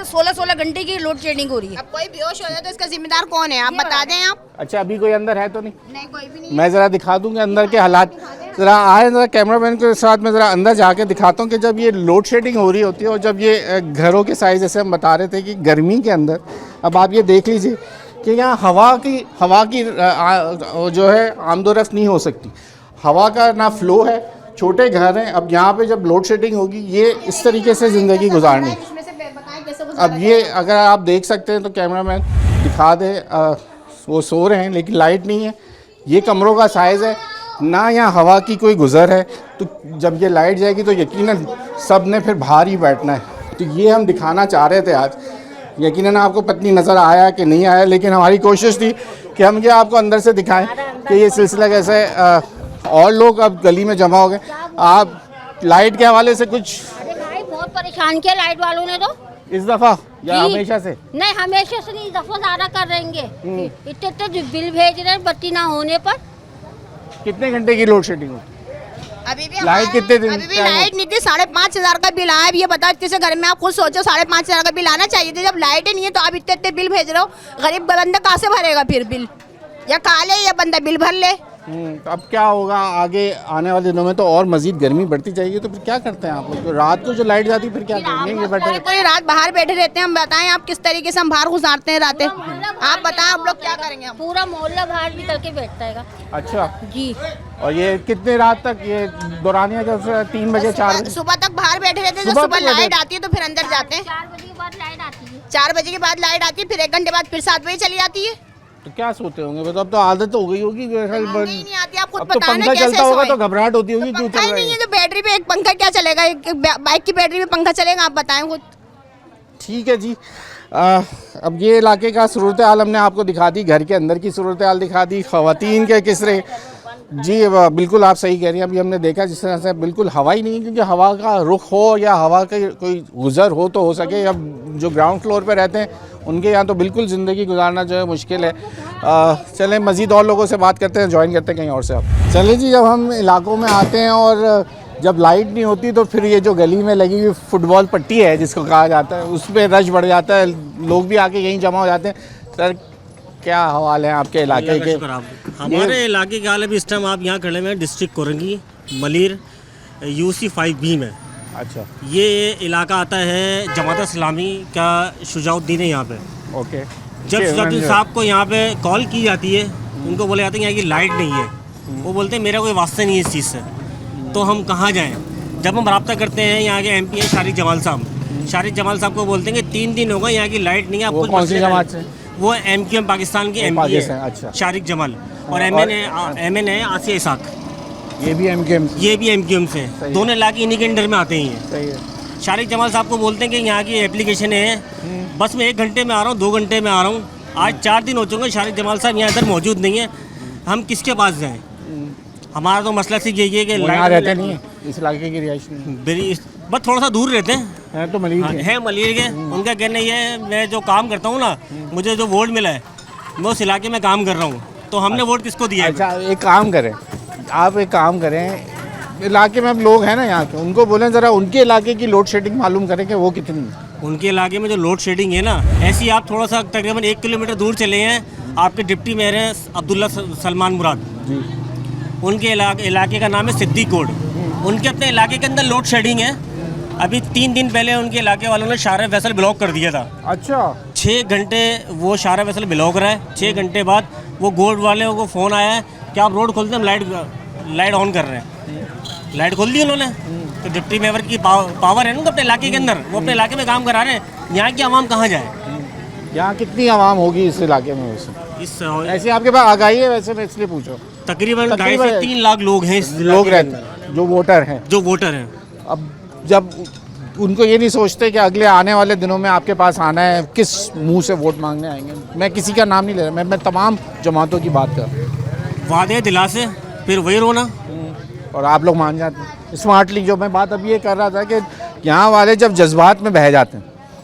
16-16 घंटे की लोड शेडिंग हो रही है। अब कोई बेहोश हो जाए तो इसका जिम्मेदार कौन है? आप बता दें आप। अच्छा अभी कोई अंदर है तो नहीं? नहीं कोई भी नहीं। मैं ज़रा दिखा दूंगा अंदर के हालात। ज़रा आए ज़रा कैमरामैन के साथ मैं ज़रा अंदर जाके दिखाता हूँ कि जब ये लोड शेडिंग हो रही होती है और जब ये घरों के साइज़ जैसे हम बता रहे थे कि गर्मी के अंदर अब आप ये देख लीजिए कि यहाँ हवा की जो है आमदोरफ्त नहीं हो सकती। हवा का ना फ्लो है, छोटे घर हैं। अब यहाँ पे जब लोड शेडिंग होगी ये इस तरीके से ज़िंदगी गुजारनी। अब ये अगर आप देख सकते हैं तो कैमरामैन दिखा दे, वो सो रहे हैं लेकिन लाइट नहीं है। ये कमरों का साइज़ है, ना यहाँ हवा की कोई गुज़र है। तो जब ये लाइट जाएगी तो यकीनन सब ने फिर बाहर ही बैठना है। तो ये हम दिखाना चाह रहे थे आज। यकीनन आपको पत्नी नज़र आया कि नहीं आया, लेकिन हमारी कोशिश थी कि हम ये आपको अंदर से दिखाएं कि ये सिलसिला कैसे। और लोग अब गली में जमा हो गए। आप लाइट के हवाले से कुछ? अरे भाई बहुत परेशान किया लाइट वालों ने तो इस दफ़ा या हमेशा से? नहीं हमेशा से नहीं, इस दफा ज्यादा कर रहेंगे। इतने बिल भेज रहे हैं बत्ती ना होने पर। कितने घंटे की लोड शेडिंग होती? अभी भी लाइट कितने दिन? अभी भी लाइट नहीं थी। 5,500 का बिल आया। अब ये बताओ इतने से घर में आप खुद सोचो 5,500 का बिल आना चाहिए था। जब लाइट ही नहीं है तो आप इतने बिल भेज रहे हो। गरीब बंदा कहाँ से भरेगा फिर बिल? या खा ले या बंदा बिल भर ले। तो अब क्या होगा आगे आने वाले दिनों में? तो और मजीद गर्मी बढ़ती जाएगी तो फिर क्या करते हैं आप लोग? तो रात को जो लाइट जाती है फिर क्या करेंगे? ये बैठे पूरी रात बाहर बैठे रहते हैं। हम बताएं आप किस तरीके से हम बाहर गुजारते हैं रातें? आप बताएं आप लोग क्या करेंगे? पूरा मोहल्ला बाहर निकल के बैठता है। अच्छा जी। और ये कितने रात तक ये दौरानिया जब 3 बजे 4 बजे सुबह तक बाहर बैठे रहते हैं। जब सुबह लाइट आती है तो फिर अंदर जाते हैं। 4 बजे के बाद लाइट आती है। 4 बजे के बाद लाइट आती है, फिर 1 घंटे बाद फिर 7 बजे चली जाती है। तो क्या सोते होंगे? मतलब अब तो आदत हो गई होगी। नहीं आती, आप खुद अब तो बताना पंखा कैसे चलता होगा सोए? तो घबराहट होती होगी क्यों चल पंखा ही रहा नहीं है? है तो बैटरी पे एक पंखा क्या चलेगा? एक बाइक की बैटरी पे पंखा चलेगा? आप बताएं खुद। ठीक है जी। अब ये इलाके का सूरत हाल हमने आपको दिखा दी, घर के अंदर की सूरत हाल दिखा दी, ख़वातीन के किसरे। जी बिल्कुल आप सही कह रही हैं। अभी हमने देखा जिस तरह से बिल्कुल हवा ही नहीं है, क्योंकि हवा का रुख हो या हवा का कोई गुज़र हो तो हो सके। अब जो ग्राउंड फ्लोर पे रहते हैं उनके यहाँ तो बिल्कुल ज़िंदगी गुजारना जो है मुश्किल है। चलें मज़ीद और लोगों से बात करते हैं, ज्वाइन करते हैं कहीं और से आप। चलें जी, जब हम इलाकों में आते हैं और जब लाइट नहीं होती तो फिर ये जो गली में लगी हुई फुटबॉल पट्टी है जिसको कहा जाता है, उस पर रश बढ़ जाता है। लोग भी आके यहीं जमा हो जाते हैं। सर क्या हवाल है आपके इलाके के? हमारे इलाके के हाल अभी इस टाइम आप यहाँ खड़े में district Korangi Malir UC 5B में। अच्छा। ये इलाका आता है जमात इस्लामी का शुजाउद्दीन है यहाँ पे। ओके। जब शुजाउद्दीन साहब को यहाँ पे कॉल की जाती है, उनको बोले जाते हैं यहाँ की लाइट नहीं है। वो बोलते हैं मेरा कोई वास्ता नहीं है इस चीज़ से, तो हम कहाँ जाएँ? जब हम रब्ता करते हैं यहाँ के MP हैं शारिक जमाल साहब, शारिक जमाल साहब को बोलते हैं कि 3 दिन होगा यहाँ की लाइट नहीं है। वो कौन सी जमात से? वो MQM पाकिस्तान के MP है। अच्छा। शारिक जमाल। और MN है आसिया इसाक। ये भी MQM से हैं। दोनों इलाके इन्हीं के अंडर में आते ही हैं। सही है। शारिक जमाल साहब को बोलते हैं कि यहाँ की एप्लीकेशन है, बस मैं 1 घंटे में आ रहा हूँ, 2 घंटे में आ रहा हूँ। आज 4 दिन हो चुके हैं, शारिक जमाल साहब यहाँ इधर मौजूद नहीं है। हम किसके पास जाएँ? हमारा तो मसला सिर्फ यही है कि लाइट रहते नहीं है इस इलाके की रिहाइश नहीं, बस थोड़ा सा दूर रहते हैं। तो मलिर है मलिर के। उनका कहना ये है मैं जो काम करता हूँ ना, मुझे जो वोट मिला है मैं उस इलाके में काम कर रहा हूँ, तो हमने वोट किसको दिया है? अच्छा एक काम करें आप, एक काम करें, इलाके में अब लोग हैं ना यहाँ के, उनको बोलें ज़रा उनके इलाके की लोड शेडिंग मालूम करें कि वो कितनी है। उनके इलाके में जो लोड शेडिंग है ना, ऐसी आप थोड़ा सा तकरीबन 1 किलोमीटर दूर चले हैं, आपके डिप्टी मेयर हैं अब्दुल्ला सलमान मुराद जी, उनके इलाके का नाम है सिद्दीक कोड। उनके अपने इलाके के अंदर लोड शेडिंग है। अभी 3 दिन पहले उनके इलाके वालों ने शारा फैसल ब्लॉक कर दिया था। अच्छा। 6 घंटे वो शारा फैसल ब्लॉक रहा है। 6 घंटे बाद वो गोल्ड वाले को फ़ोन आया है कि आप रोड खोलते हैं, हम लाइट ऑन कर रहे हैं। लाइट खोल दी उन्होंने। तो डिप्टी मेयर की पावर है ना अपने इलाके के अंदर, वो अपने इलाके में काम करा रहे हैं। यहाँ की आवाम कहाँ जाए? यहाँ कितनी आवाम होगी इस इलाके में वैसे? इस ऐसे आपके पास आगाही है वैसे, मैं इसलिए पूछो। तकरीबन 2.5 से 3 लाख लोग हैं इस लोग रहते हैं जो वोटर हैं। जो वोटर हैं। अब जब उनको ये नहीं सोचते कि अगले आने वाले दिनों में आपके पास आना है, किस मुंह से वोट मांगने आएंगे? मैं किसी का नाम नहीं ले रहा, मैं तमाम जमातों की बात कर रहा हूँ। वादे दिला से फिर वही रोना, और आप लोग मान जाते हैं स्मार्टली। जो मैं बात अभी ये कर रहा था कि यहाँ वाले जब जज्बात में बह जाते हैं,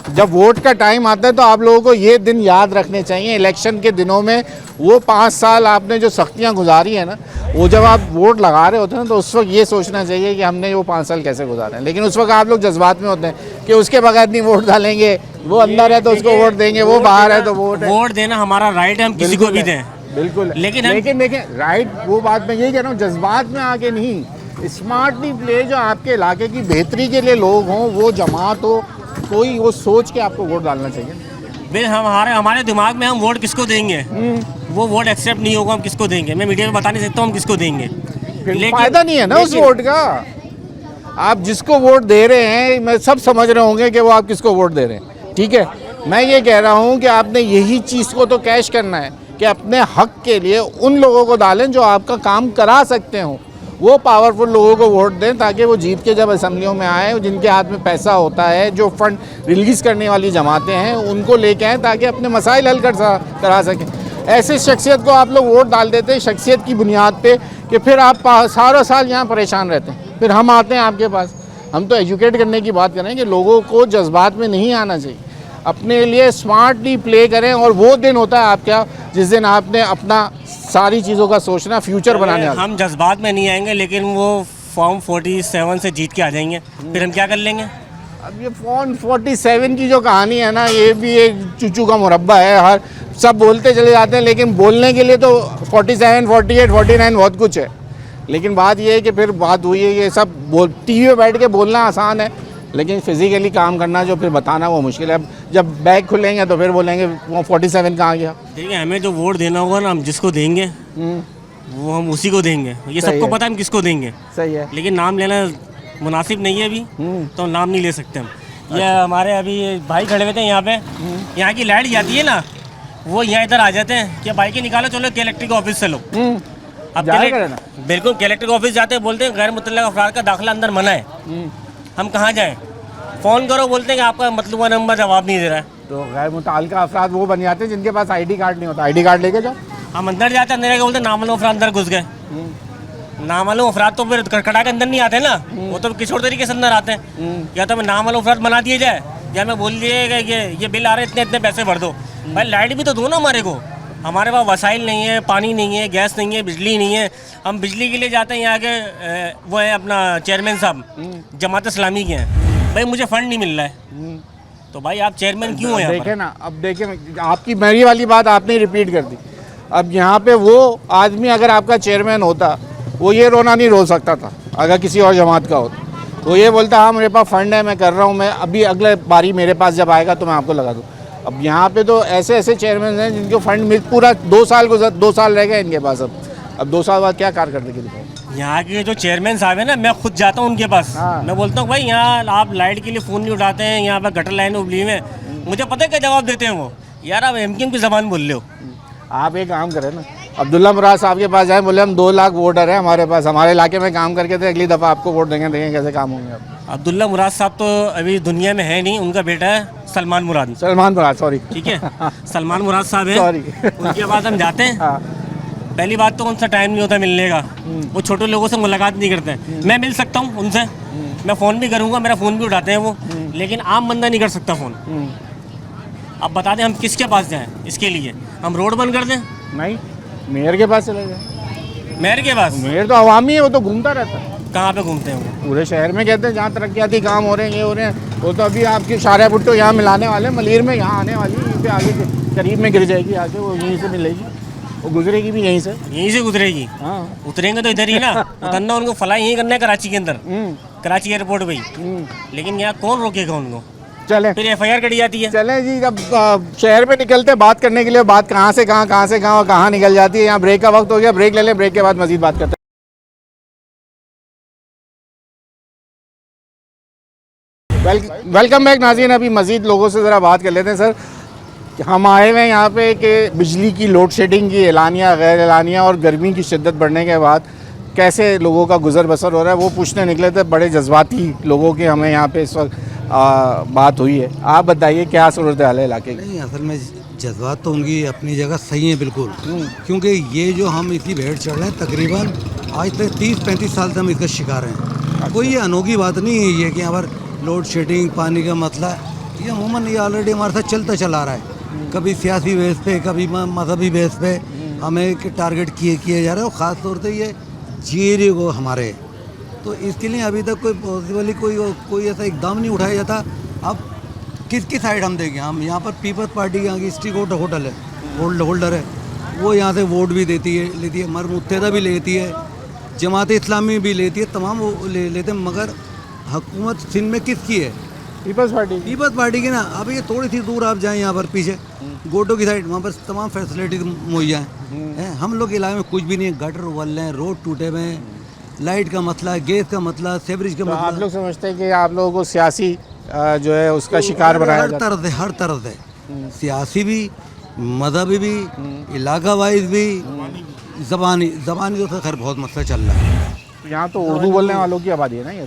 जब वोट का टाइम आता है, तो आप लोगों को ये दिन याद रखने चाहिए। इलेक्शन के दिनों में वो 5 साल आपने जो सख्तियाँ गुजारी है ना, वो जब आप वोट लगा रहे होते हैं तो उस वक्त ये सोचना चाहिए कि हमने वो 5 साल कैसे गुजारे हैं। लेकिन उस वक्त आप लोग जज्बात में होते हैं कि उसके बगैर नहीं वोट डालेंगे, वो अंदर है तो उसको वोट देंगे, वो बाहर है तो वोट देना हमारा राइट है, हम किसी को भी दें। बिल्कुल। लेकिन देखिए राइट, वो बात मैं यही कह रहा हूँ, जज्बात में आके नहीं, स्मार्टली प्ले। जो आपके इलाके की बेहतरी के लिए लोग हों, वो जमात हो, कोई वो सोच के आपको वोट डालना चाहिए। भाई हमारे दिमाग में हम वोट किसको देंगे, वो वोट एक्सेप्ट नहीं होगा, हम किसको देंगे। मैं मीडिया में बता नहीं सकता हूँ हम किसको देंगे, लेकिन फायदा नहीं है ना उस वोट का। आप जिसको वोट दे रहे हैं, मैं सब समझ रहे होंगे कि वो आप किसको वोट दे रहे हैं, ठीक है। मैं ये कह रहा हूँ कि आपने यही चीज़ को तो कैश करना है कि अपने हक के लिए उन लोगों को डालें जो आपका काम करा सकते हो। वो पावरफुल लोगों को वोट दें ताकि वो जीत के जब असेंबलियों में आए, जिनके हाथ में पैसा होता है, जो फंड रिलीज़ करने वाली जमातें हैं, उनको लेके आएँ ताकि अपने मसाइल हल करा सकें। ऐसे शख्सियत को आप लोग वोट डाल देते हैं शख्सियत की बुनियाद पे कि फिर आप सारा साल यहाँ परेशान रहते हैं। फिर हम आते हैं आपके पास, हम तो एजुकेट करने की बात करें कि लोगों को जज्बात में नहीं आना चाहिए, अपने लिए स्मार्टली प्ले करें। और वो दिन होता है आपका जिस दिन आपने अपना सारी चीज़ों का सोचना, फ्यूचर बनाने। हम जज्बात में नहीं आएंगे, लेकिन वो फॉर्म 47 से जीत के आ जाएंगे, फिर हम क्या कर लेंगे? अब ये फॉर्म 47 की जो कहानी है ना, ये भी एक चूचू का मुरब्बा है। हर सब बोलते चले जाते हैं, लेकिन बोलने के लिए तो 47, 48, 49 बहुत कुछ है। लेकिन बात ये है कि फिर बात हुई है, ये सब टीवी पे बैठ के बोलना आसान है, लेकिन फिजिकली काम करना जो फिर बताना वो मुश्किल है। अब जब बैग खुलेंगे तो फिर बोलेंगे वो 47 कहाँ गया। देखिए हमें जो वोट देना होगा ना, हम जिसको देंगे वो हम उसी को देंगे। ये सबको पता है हम किसको देंगे। सही है, लेकिन नाम लेना मुनासिब नहीं है अभी, तो नाम नहीं ले सकते हम। ये हमारे अभी भाई खड़े हुए थे यहाँ पे, यहाँ की लाइट जाती है ना, वो यहाँ इधर आ जाते हैं कि बाइक निकालो, चलो इलेक्ट्रिक ऑफिस से लो। अब बिल्कुल इलेक्ट्रिक ऑफिस जाते हैं, बोलते हैं गैर मुतल्लका अफराद का दाखिला अंदर मना है। हम कहाँ जाएं? फ़ोन करो, बोलते हैं कि आपका मतलूबा नंबर जवाब नहीं दे रहा है। तो गैर मुतल्लका अफराद वो बन जाते हैं जिनके पास ID कार्ड नहीं होता। ID कार्ड लेके जाओ। हम अंदर जाते हैं, अंदर बोलते हैं नामालूम अफराद अंदर घुस गए। नामालूम अफराद तो फिर कटका के अंदर नहीं आते ना, वो तो किसी और तरीके से अंदर आते हैं। या तो हमें नामालूम अफराद बना दिए जाए, या हमें बोल दिए कि ये बिल आ रहे इतने इतने पैसे भर दो। भाई लाइट भी तो दो ना हमारे को। हमारे पास वसाइल नहीं है, पानी नहीं है, गैस नहीं है, बिजली नहीं है। हम बिजली के लिए जाते हैं, यहाँ के वो है अपना चेयरमैन साहब जमात इस्लामी के हैं। भाई मुझे फ़ंड नहीं मिल रहा है, तो भाई आप चेयरमैन क्यों हैं? देखें ना, अब देखें आपकी मेरी वाली बात आपने रिपीट कर दी। अब यहाँ पे वो आदमी अगर आपका चेयरमैन होता, वो ये रोना नहीं रो सकता था। अगर किसी और जमात का होता, वो ये बोलता हाँ मेरे पास फ़ंड है, मैं कर रहा हूँ, मैं अभी अगले बारी मेरे पास जब आएगा तो मैं आपको लगा दूँ। अब यहाँ पे तो ऐसे ऐसे चेयरमैन हैं जिनको फंड मिल, पूरा 2 साल रह गए इनके पास। अब 2 साल बाद क्या कारकर्दगी दिखाएं? यहाँ के जो चेयरमैन साहब है ना, मैं खुद जाता हूँ उनके पास। मैं बोलता हूँ भाई यहाँ आप लाइट के लिए फ़ोन नहीं उठाते हैं, यहाँ पर गटर लाइन उबली में। मुझे पता है क्या जवाब देते हैं वो, यार आप MKM की ज़बान बोल रहे हो। आप एक काम करें ना, अब्दुल्ला मुराद साहब के पास जाए, बोले हम 2 लाख वोटर हैं हमारे पास, हमारे इलाके में काम करके थे, अगली दफ़ा आपको वोट देंगे, देखें कैसे काम होंगे। अब्दुल्ला मुराद साहब तो अभी दुनिया में है नहीं, उनका बेटा है सलमान मुराद। सॉरी, ठीक है, सलमान मुराद साहब है, उनके पास हम जाते हैं। पहली बात तो उनसे टाइम नहीं होता मिलने का, वो छोटे लोगों से मुलाकात नहीं करते। मैं मिल सकता हूँ उनसे, मैं फ़ोन भी करूँगा, मेरा फ़ोन भी उठाते हैं वो, लेकिन आम बंदा नहीं कर सकता फ़ोन। अब बता दें हम किसके पास जाएं? इसके लिए हम रोड बंद कर दें? नहीं, मेयर के पास चले जाए। मेयर के पास? मेयर तो अवामी है, वो तो घूमता रहता है। कहाँ पे घूमते हैं वो? पूरे शहर में कहते हैं जहाँ तरक्याती काम हो रहे हैं, ये हो रहे हैं। वो तो अभी आपकी शारा भुट्टो यहाँ मिलाने वाले, मलीर में यहाँ आने वाली, यहीं पे आगे करीब में गिर जाएगी, आगे वो यहीं से मिलेगी, वो गुजरेगी भी यहीं से गुजरेगी। हाँ, उतरेंगे तो इधर ही ना, उतरना उनको फ्लाई यहीं करना है कराची के अंदर, कराची एयरपोर्ट पे ही। लेकिन यहाँ कौन रोकेगा उनको? चले फिर FIR कटी जाती है। चले जी, जब शहर में निकलते बात करने के लिए, बात कहाँ से कहाँ निकल जाती है। यहाँ ब्रेक का वक्त हो गया, ब्रेक ले लें, ब्रेक के बाद मजीद बात करते हैं। वेलकम बैक नाज़रीन। अभी मज़ीद लोगों से ज़रा बात कर लेते हैं। सर, हम आए हुए हैं यहाँ पे कि बिजली की लोड शेडिंग की एलानिया गैर एलानिया और गर्मी की शिद्दत बढ़ने के बाद कैसे लोगों का गुजर बसर हो रहा है वो पूछने निकले थे। बड़े जज्बाती लोगों के हमें यहाँ पे इस वक्त बात हुई है। आप बताइए क्या सूरत हाल है इलाके की? नहीं, असल में जज्बात तो उनकी अपनी जगह सही है बिल्कुल, क्योंकि ये जो हम इसकी भेड़ चढ़ रहे हैं तकरीबन आज तक 30-35 साल से हम इसका शिकार हैं। कोई ये अनोखी बात नहीं है ये कि यहाँ पर लोड शेडिंग पानी का मसला, ये अमूमन ये ऑलरेडी हमारे साथ चलता चला रहा है। कभी सियासी बेस पे, कभी मजहबी बेस पे हमें टारगेट किए जा रहे हैं, और ख़ास तौर से ये जीरे को हमारे, तो इसके लिए अभी तक कोई पॉसिबली कोई ऐसा इकदाम नहीं उठाया जाता। अब किसकी साइड हम देखें? हम यहाँ पर पीपल्स पार्टी यहाँ की स्ट्रीट होटल है, होल्डर है, वो यहाँ से वोट भी लेती है, मर मुत्तहदा भी लेती है, जमात इस्लामी भी लेती है, तमाम वो लेते हैं, मगर हुकूमत सिंध में किसकी है? पीपल्स पार्टी की ना। अब ये थोड़ी सी दूर आप जाएँ यहाँ पर पीछे गोटो की साइड, वहाँ पर तमाम फैसिलिटीज मुहैया हैं। हम लोग के इलाके में कुछ भी नहीं है, गटर वल हैं, रोड टूटे हुए हैं, लाइट का मसला, गैस का मसला, सेवरेज का मसला। आप लोग समझते हैं कि आप लोगों को सियासी जो है उसका शिकार बनाया जाता है? हर तरह से सियासी भी, मजहबी भी, इलाका वाइज भी, ज़बानी तो खैर बहुत मसला चल रहा है। यहाँ तो उर्दू बोलने वालों की आबादी है ना, ये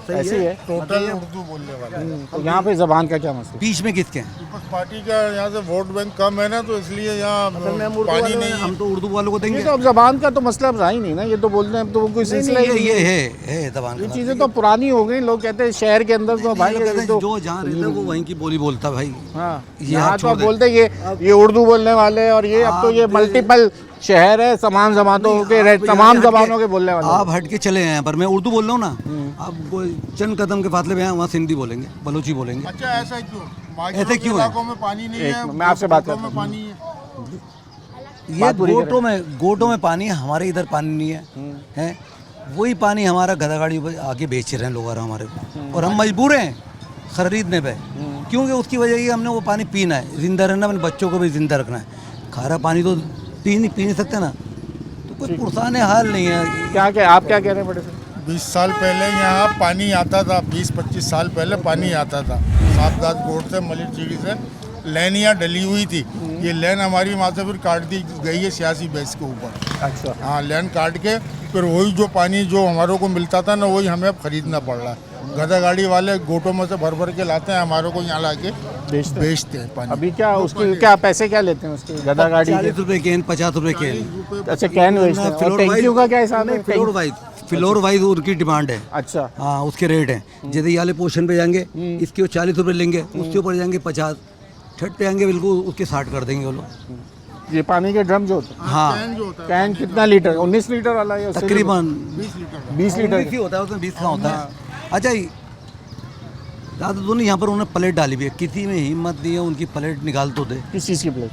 तो ऐसी है टोटल उर्दू बोलने वाले। तो यहाँ पे ज़बान का क्या मसला? बीच में किसके? पीपल्स पार्टी का यहाँ से वोट बैंक कम है ना, तो इसलिए यहाँ पानी नहीं। हम तो उर्दू वालों को देंगे। ये तो अब ज़बान का तो मसला रहा ही नहीं ना, ये तो बोलते हैं, अब तो कोई सिलसिला ही नहीं ये है ज़बान ये चीज़ें तो पुरानी हो गई। लोग कहते हैं शहर के अंदर तो भाई जो जहाँ रहता है वो वहीं की बोली बोलता भाई। हाँ, यहाँ तो बोलते ये उर्दू बोलने वाले, और ये अब तो ये मल्टीपल शहर है, तमाम जमातों के, तमाम जबानों के बोलने वाले। आप हट के चले हैं, पर मैं उर्दू बोल रहा हूँ ना, आप चंद कदम के फासले पे हैं, वहाँ सिंधी बोलेंगे, बलोची बोलेंगे। अच्छा, ऐसा क्यों? ऐसे क्यों है? इलाकों में पानी नहीं है, मैं आपसे बात करता हूँ। पानी है। ये गोटों में पानी है, हमारे इधर पानी नहीं है, वही पानी हमारा गधा गाड़ी पर आके बेच रहे हैं लोग हमारे को, और हम मजबूर हैं खरीदने पे, क्योंकि उसकी वजह ये हमने वो पानी पीना है, जिंदा रहना, अपने बच्चों को भी जिंदा रखना है। खारा पानी तो पी नहीं सकते ना, तो कोई पुरसान हाल नहीं है। आप क्या कह रहे हैं बड़े साहब? 20 साल पहले यहाँ पानी आता था, 20-25 साल पहले पानी आता था, साबदात कोट से, मलिर चीड़ी से लाइन यहाँ डली हुई थी। ये लाइन हमारी वहाँ से फिर काट दी गई है सियासी बेस के ऊपर। अच्छा, हाँ, लाइन काट के फिर वही जो पानी जो हमारों को मिलता था ना, वही हमें अब खरीदना पड़ रहा है। गधा गाड़ी वाले गोटों में से भर के लाते हैं, हमारे को यहाँ ला के बेचते हैं पानी। अभी क्या उसके क्या पैसे क्या लेते हैं उसके? गधा गाड़ी 40 रुपये कैन, 50 रुपये कैन। अच्छा, कैन बेचते हैं। और टैंकियों का क्या हिसाब है? फ्लोर वाइज उनकी डिमांड है। अच्छा, हाँ, उसके रेट हैं। जैसे ये वाले पोर्शन पे जाएंगे, इसके 40 रुपये लेंगे, उसके ऊपर जाएंगे 50, छठ पे आएंगे बिल्कुल उसके 60 कर देंगे वो लोग। ये पानी के ड्रम जो होता है? हाँ, कैन कितना लीटर? 19 लीटर वाला है? तकरीबन 20 लीटर ही होता है, उसमें 20 का होता है। अच्छा, ज़्यादा तो नहीं, यहाँ पर उन्होंने प्लेट डाली हुई है, किसी में हिम्मत नहीं है उनकी प्लेट निकाल तो दे। किस चीज़ की प्लेट?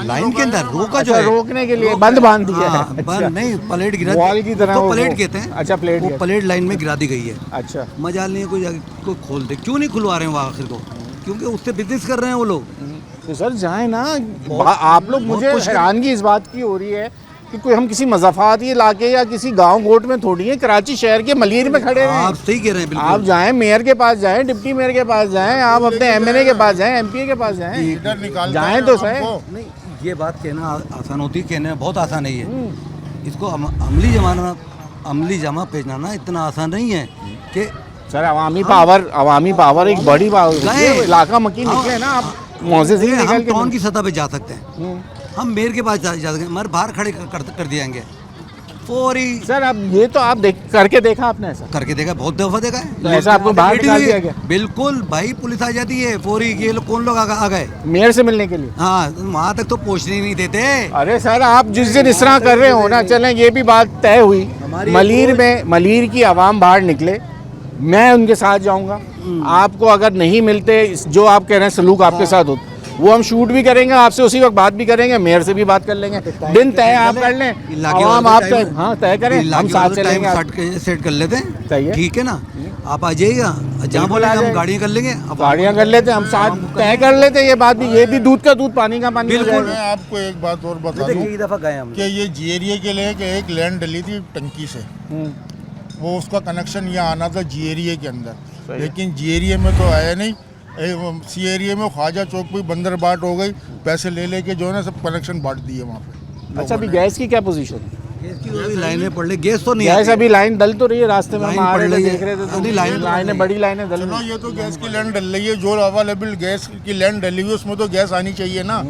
लाइन के अंदर रोका जो है, रोकने के लिए बंद बांध दिया है। हाँ, बंद नहीं, प्लेट गिरा वॉल की तरह, तो प्लेट कहते हैं। अच्छा, प्लेट, वो प्लेट लाइन में गिरा दी गई है। अच्छा, मजाल नहीं है कोई खोल दे। क्यों नहीं खुलवा रहे हैं वो आखिर को? क्योंकि उससे बिजनेस कर रहे हैं वो लोग। तो सर जाए ना आप लोग। मुझे हैरानगी इस बात की हो रही है कि कोई हम किसी मज़ाफ़ाती इलाके या किसी गांव गोट में थोड़ी है, कराची शहर के मलीर में खड़े हैं। आप सही कह रहे हैं बिल्कुल। आप जाएं मेयर के पास जाएं, डिप्टी मेयर के पास जाएं, आप अपने एमएनए के पास जाएं, एमपीए के पास जाएं, जाएं तो सही। नहीं, ये बात कहना आसान होती है, कहने में बहुत आसान नहीं है। इसको अमली जमा पहचाना इतना आसान नहीं है कि सर अवामी पावर एक बड़ी पावर। इलाका मकीन निकले ना आप, मौजे से हम टाउन की सतह पे जा सकते हैं, हम मेयर के पास जा सकते हैं, मगर बाहर खड़े कर दिएंगे फौरी। सर अब ये तो आप करके देखा आपने? ऐसा करके देखा, बहुत दफा देखा है। तो ऐसा आपको बाहर निकाल दिया गया? बिल्कुल भाई, पुलिस आ जाती है फौरी। ये लोग कौन लोग आ गए मेयर से मिलने के लिए? हाँ, वहाँ तक तो पहुँचने ही नहीं देते। अरे सर आप जिस दिन इस तरह कर रहे हो ना, चलें ये भी बात तय हुई, मलीर की आवाम बाहर निकले, मैं उनके साथ जाऊंगा। आपको अगर नहीं मिलते जो आप कह रहे हैं सलूक आपके साथ हो, वो हम शूट भी करेंगे आपसे, उसी वक्त बात भी करेंगे, मेयर से भी बात कर लेंगे। दिन तय आप कर लें, आवाम आप तय करें, हम साथ चलेंगे, सेट कर लेते हैं, ठीक है ना? आप आ जाइएगा, जहाँ बोले हम गाड़ियाँ कर लेंगे, गाड़ियाँ कर लेते हैं, हम साथ तय कर लेते हैं। ये बात भी, ये भी दूध का दूध पानी का पानी। बिल्कुल। मैं आपको एक बात और बता दूं कई दफा गए हम कि ये जी एरिया के लिए एक लैंड डली थी टंकी से, वो उसका कनेक्शन यहाँ आना था जी एरिया के अंदर। लेकिन जी एरिया में तो आया नहीं। सी एरिया में ख्वाजा चौक पे बंदर बाट हो गई, पैसे ले लेके जो है ना सब कनेक्शन बांट दिए वहाँ पे। अच्छा, अभी गैस की क्या पोजीशन है? गैस की तो अभी लाइनें पड़ रही, गैस तो नहीं गैस आती। अभी लाइन डल तो रही है, रास्ते में हम लाइन आ पड़ रहे थे, रही है। देख रहे थे तो नहीं, लाइनें बड़ी लाइनें डल चलो रही ये तो गैस की लाइन डल रही है, जो अवेलेबल गैस की लाइन डली हुई उसमें तो गैस आनी चाहिए ना।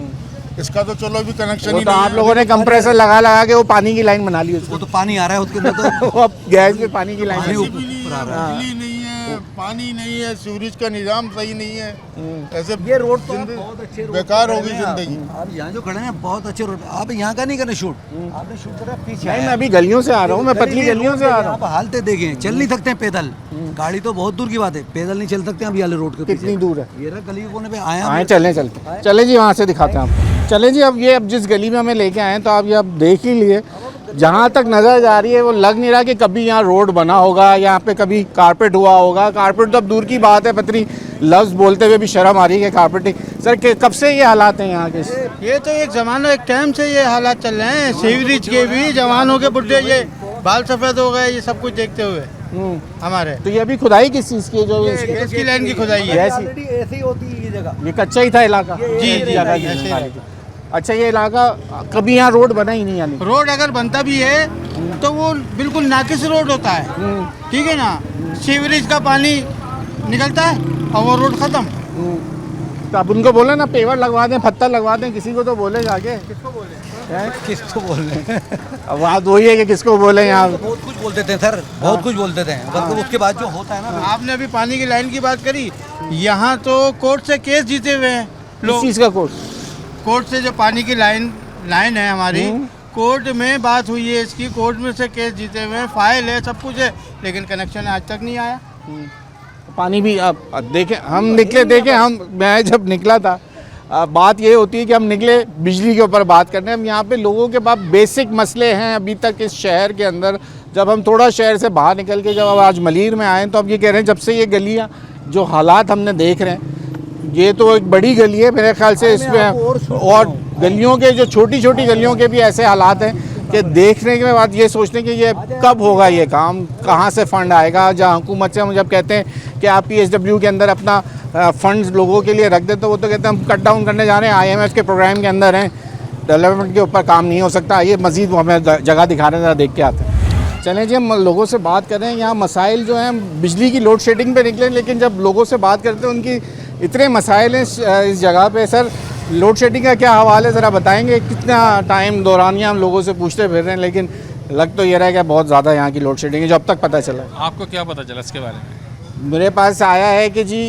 इसका तो चलो अभी कनेक्शन वो ही तो नहीं आप है। लोगों ने कंप्रेसर लगा के वो पानी की लाइन बना ली उसको। वो तो पानी आ रहा है उसके अंदर तो वो अब गैस में पानी की लाइन पानी बनी। बिजली नहीं है, बिजली नहीं है, पानी नहीं है, सीवरेज का निज़ाम सही नहीं है। ऐसे ये रोड तो जिंदगी बहुत अच्छे रोड बेकार पे हो खड़े गई हैं आप। जिंदगी। आप यहाँ जो खड़े हैं बहुत अच्छे रोड, आप यहाँ का नहीं करना शूट, आपने शूट करा पीछे। नहीं, मैं अभी गलियों से आ रहा हूँ, मैं पतली गलियों से आ रहा आप हालते देखें, चल नहीं सकते हैं पैदल, गाड़ी तो बहुत दूर की बात है, पैदल नहीं चल सकते हैं अभी वाले रोड के हूँ। कितनी दूर है? ये रहा गली के कोने पे आया आए चले जी, वहाँ से दिखाते हैं आप। चले जी, अब जिस गली में हमें लेके आए हैं तो आप ये अब देख ही लिए, जहाँ तक नज़र जा रही है वो लग नहीं रहा कि कभी यहाँ रोड बना होगा, यहाँ पे कभी कारपेट हुआ होगा। कारपेट तो अब दूर की बात है, पतरी लफ्ज़ बोलते हुए भी शर्म आ रही है कारपेटिंग। सर कब से ये हालात हैं यहाँ के? ये तो एक ज़माना, एक टाइम से ये हालात चल रहे हैं। सीवरेज के भी जवानों के बुढ़े ये बाल सफ़ेद हो गए, ये सब कुछ देखते हुए हमारे। तो ये अभी खुदाई किस चीज़ की है? जो गैस की लाइन की खुदाई है। ऐसी होती है ये जगह, ये कच्चा ही था इलाका? जी, जगह की ऐसे ही निकाली थी। अच्छा, ये इलाका कभी यहाँ रोड बना ही नहीं यानी? रोड अगर बनता भी है तो वो बिल्कुल नाकिस रोड होता है, ठीक है ना। सीवरेज का पानी निकलता है और वो रोड ख़त्म। तो आप उनको बोले ना पेवर लगवा दें, पत्थर लगवा दें, किसी को तो बोले जाके। किसको बोले? किसको बोल रहे हैं? अब बात वही है कि किसको बोले यहाँ। बहुत कुछ बोलते थे सर, बहुत कुछ बोलते थे, मतलब उसके बाद जो होता है ना। आपने अभी पानी की लाइन की बात करी, यहाँ तो कोर्ट से केस जीते हुए हैं किस लोग। चीज़ का कोर्स? कोर्ट से जो पानी की लाइन है हमारी, कोर्ट में बात हुई है इसकी, कोर्ट में से केस जीते हुए हैं, फाइल है, सब कुछ है, लेकिन कनेक्शन आज तक नहीं आया। पानी भी आप देखें, हम निकले मैं जब निकला था, बात ये होती है कि हम निकले बिजली के ऊपर बात करने। हम यहाँ पे लोगों के पास बेसिक मसले हैं अभी तक इस शहर के अंदर। जब हम थोड़ा शहर से बाहर निकल के जब अब आज मलीर में आए तो अब ये कह रहे हैं जब से ये गलियाँ जो हालात हमने देख रहे हैं, ये तो एक बड़ी गली है मेरे ख्याल से, इसमें और गलियों के जो छोटी छोटी गलियों के भी ऐसे हालात हैं कि देखने के बाद ये सोचते हैं कि ये कब होगा ये काम, कहाँ से फ़ंड आएगा। जहाँ हुकूमत से हम जब कहते हैं कि आप PSW के अंदर अपना फंड्स लोगों के लिए रख दे, तो वो तो कहते हैं हम कट डाउन करने जा रहे हैं, IMF के प्रोग्राम के अंदर हैं, डेवलपमेंट के ऊपर काम नहीं हो सकता। ये मज़ीद वो हमें जगह दिखा रहे हैं, ज़रा देख के आते हैं। चलें जी, हम लोगों से बात कर रहे हैं। यहाँ मसाइल जो हैं, बिजली की लोड शेडिंग पे निकले, लेकिन जब लोगों से बात करते हैं उनकी इतने मसाइल हैं इस जगह पे। सर, लोड शेडिंग का क्या हवाल है, ज़रा बताएंगे? कितना टाइम दौरानिया हम लोगों से पूछते फिर रहे हैं, लेकिन लग तो ये रहा है कि बहुत ज़्यादा यहाँ की लोड शेडिंग है, जो अब तक पता चला। आपको क्या पता चला इसके बारे में? मेरे पास आया है कि जी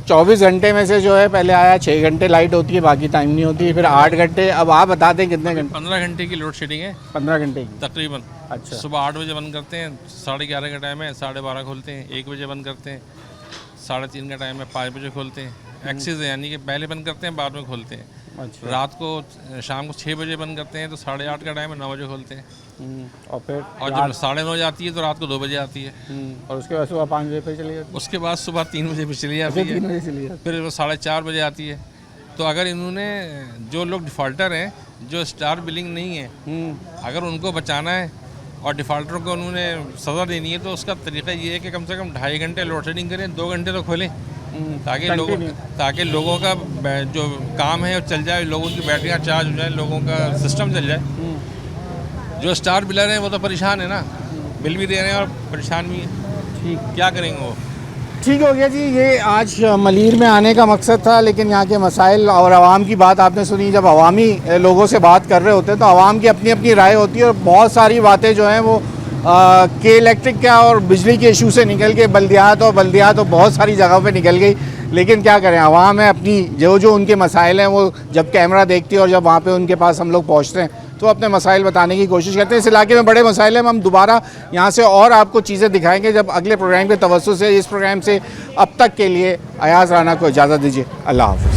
24 घंटे में से जो है पहले आया 6 घंटे लाइट होती है, बाकी टाइम नहीं होती है, फिर 8 घंटे। अब आप बता दें कितने घंटे? 15 घंटे की लोड शेडिंग है। 15 घंटे की तकरीबन। अच्छा। सुबह 8 बजे बंद करते हैं, 11:30 का टाइम है, 12:30 खोलते हैं, 1 बजे बंद करते हैं, 3:30 का टाइम है, 5 बजे खोलते हैं। एक्सेस है, यानी कि पहले बंद करते हैं, बाद में खोलते हैं। अच्छा। रात को शाम को 6 बजे बंद करते हैं, तो 8:30 का टाइम है, 9 बजे खोलते हैं। और फिर और जब 9:30 आती है तो रात को 2 बजे आती है। और उसके बाद सुबह 5 बजे फिर चली जाती है। उसके बाद सुबह 3 बजे फिर चली जाती है, 3 बजे चली जाती है, फिर वो 4:30 बजे आती है। तो अगर इन्होंने, जो लोग डिफ़ॉल्टर हैं, जो स्टार बिलिंग नहीं है, अगर उनको बचाना है और डिफ़ॉल्टरों को उन्होंने सज़ा देनी है, तो उसका तरीका ये है कि कम से कम 2.5 घंटे लोड शेडिंग करें, 2 घंटे तो खोलें, ताकि लोगों का जो काम है वो चल जाए, लोगों की बैटरियाँ चार्ज हो जाए, लोगों का सिस्टम चल जाए। जो स्टार बिलर हैं वो तो परेशान है ना, बिल भी दे रहे हैं और परेशान भी हैं। ठीक, क्या करेंगे वो? ठीक हो गया जी। ये आज मलीर में आने का मकसद था, लेकिन यहाँ के मसाइल और आवाम की बात आपने सुनी। जब अवामी लोगों से बात कर रहे होते हैं तो आवाम की अपनी अपनी राय होती है, और बहुत सारी बातें जो हैं वो के इलेक्ट्रिक का और बिजली के इशू से निकल के बल्दियात और बहुत सारी जगहों पे निकल गई। लेकिन क्या करें, आवाम है अपनी, जो उनके मसाइल हैं वो जब कैमरा देखती है और जब वहाँ पे उनके पास हम लोग पहुँचते हैं तो अपने मसाइल बताने की कोशिश करते हैं। इस इलाके में बड़े मसाइल हैं, हम दोबारा यहाँ से और आपको चीज़ें दिखाएंगे जब अगले प्रोग्राम के तवज्जुह से। इस प्रोग्राम से अब तक के लिए अयाज़ राना को इजाज़त दीजिए। अल्लाह हाफ़िज़।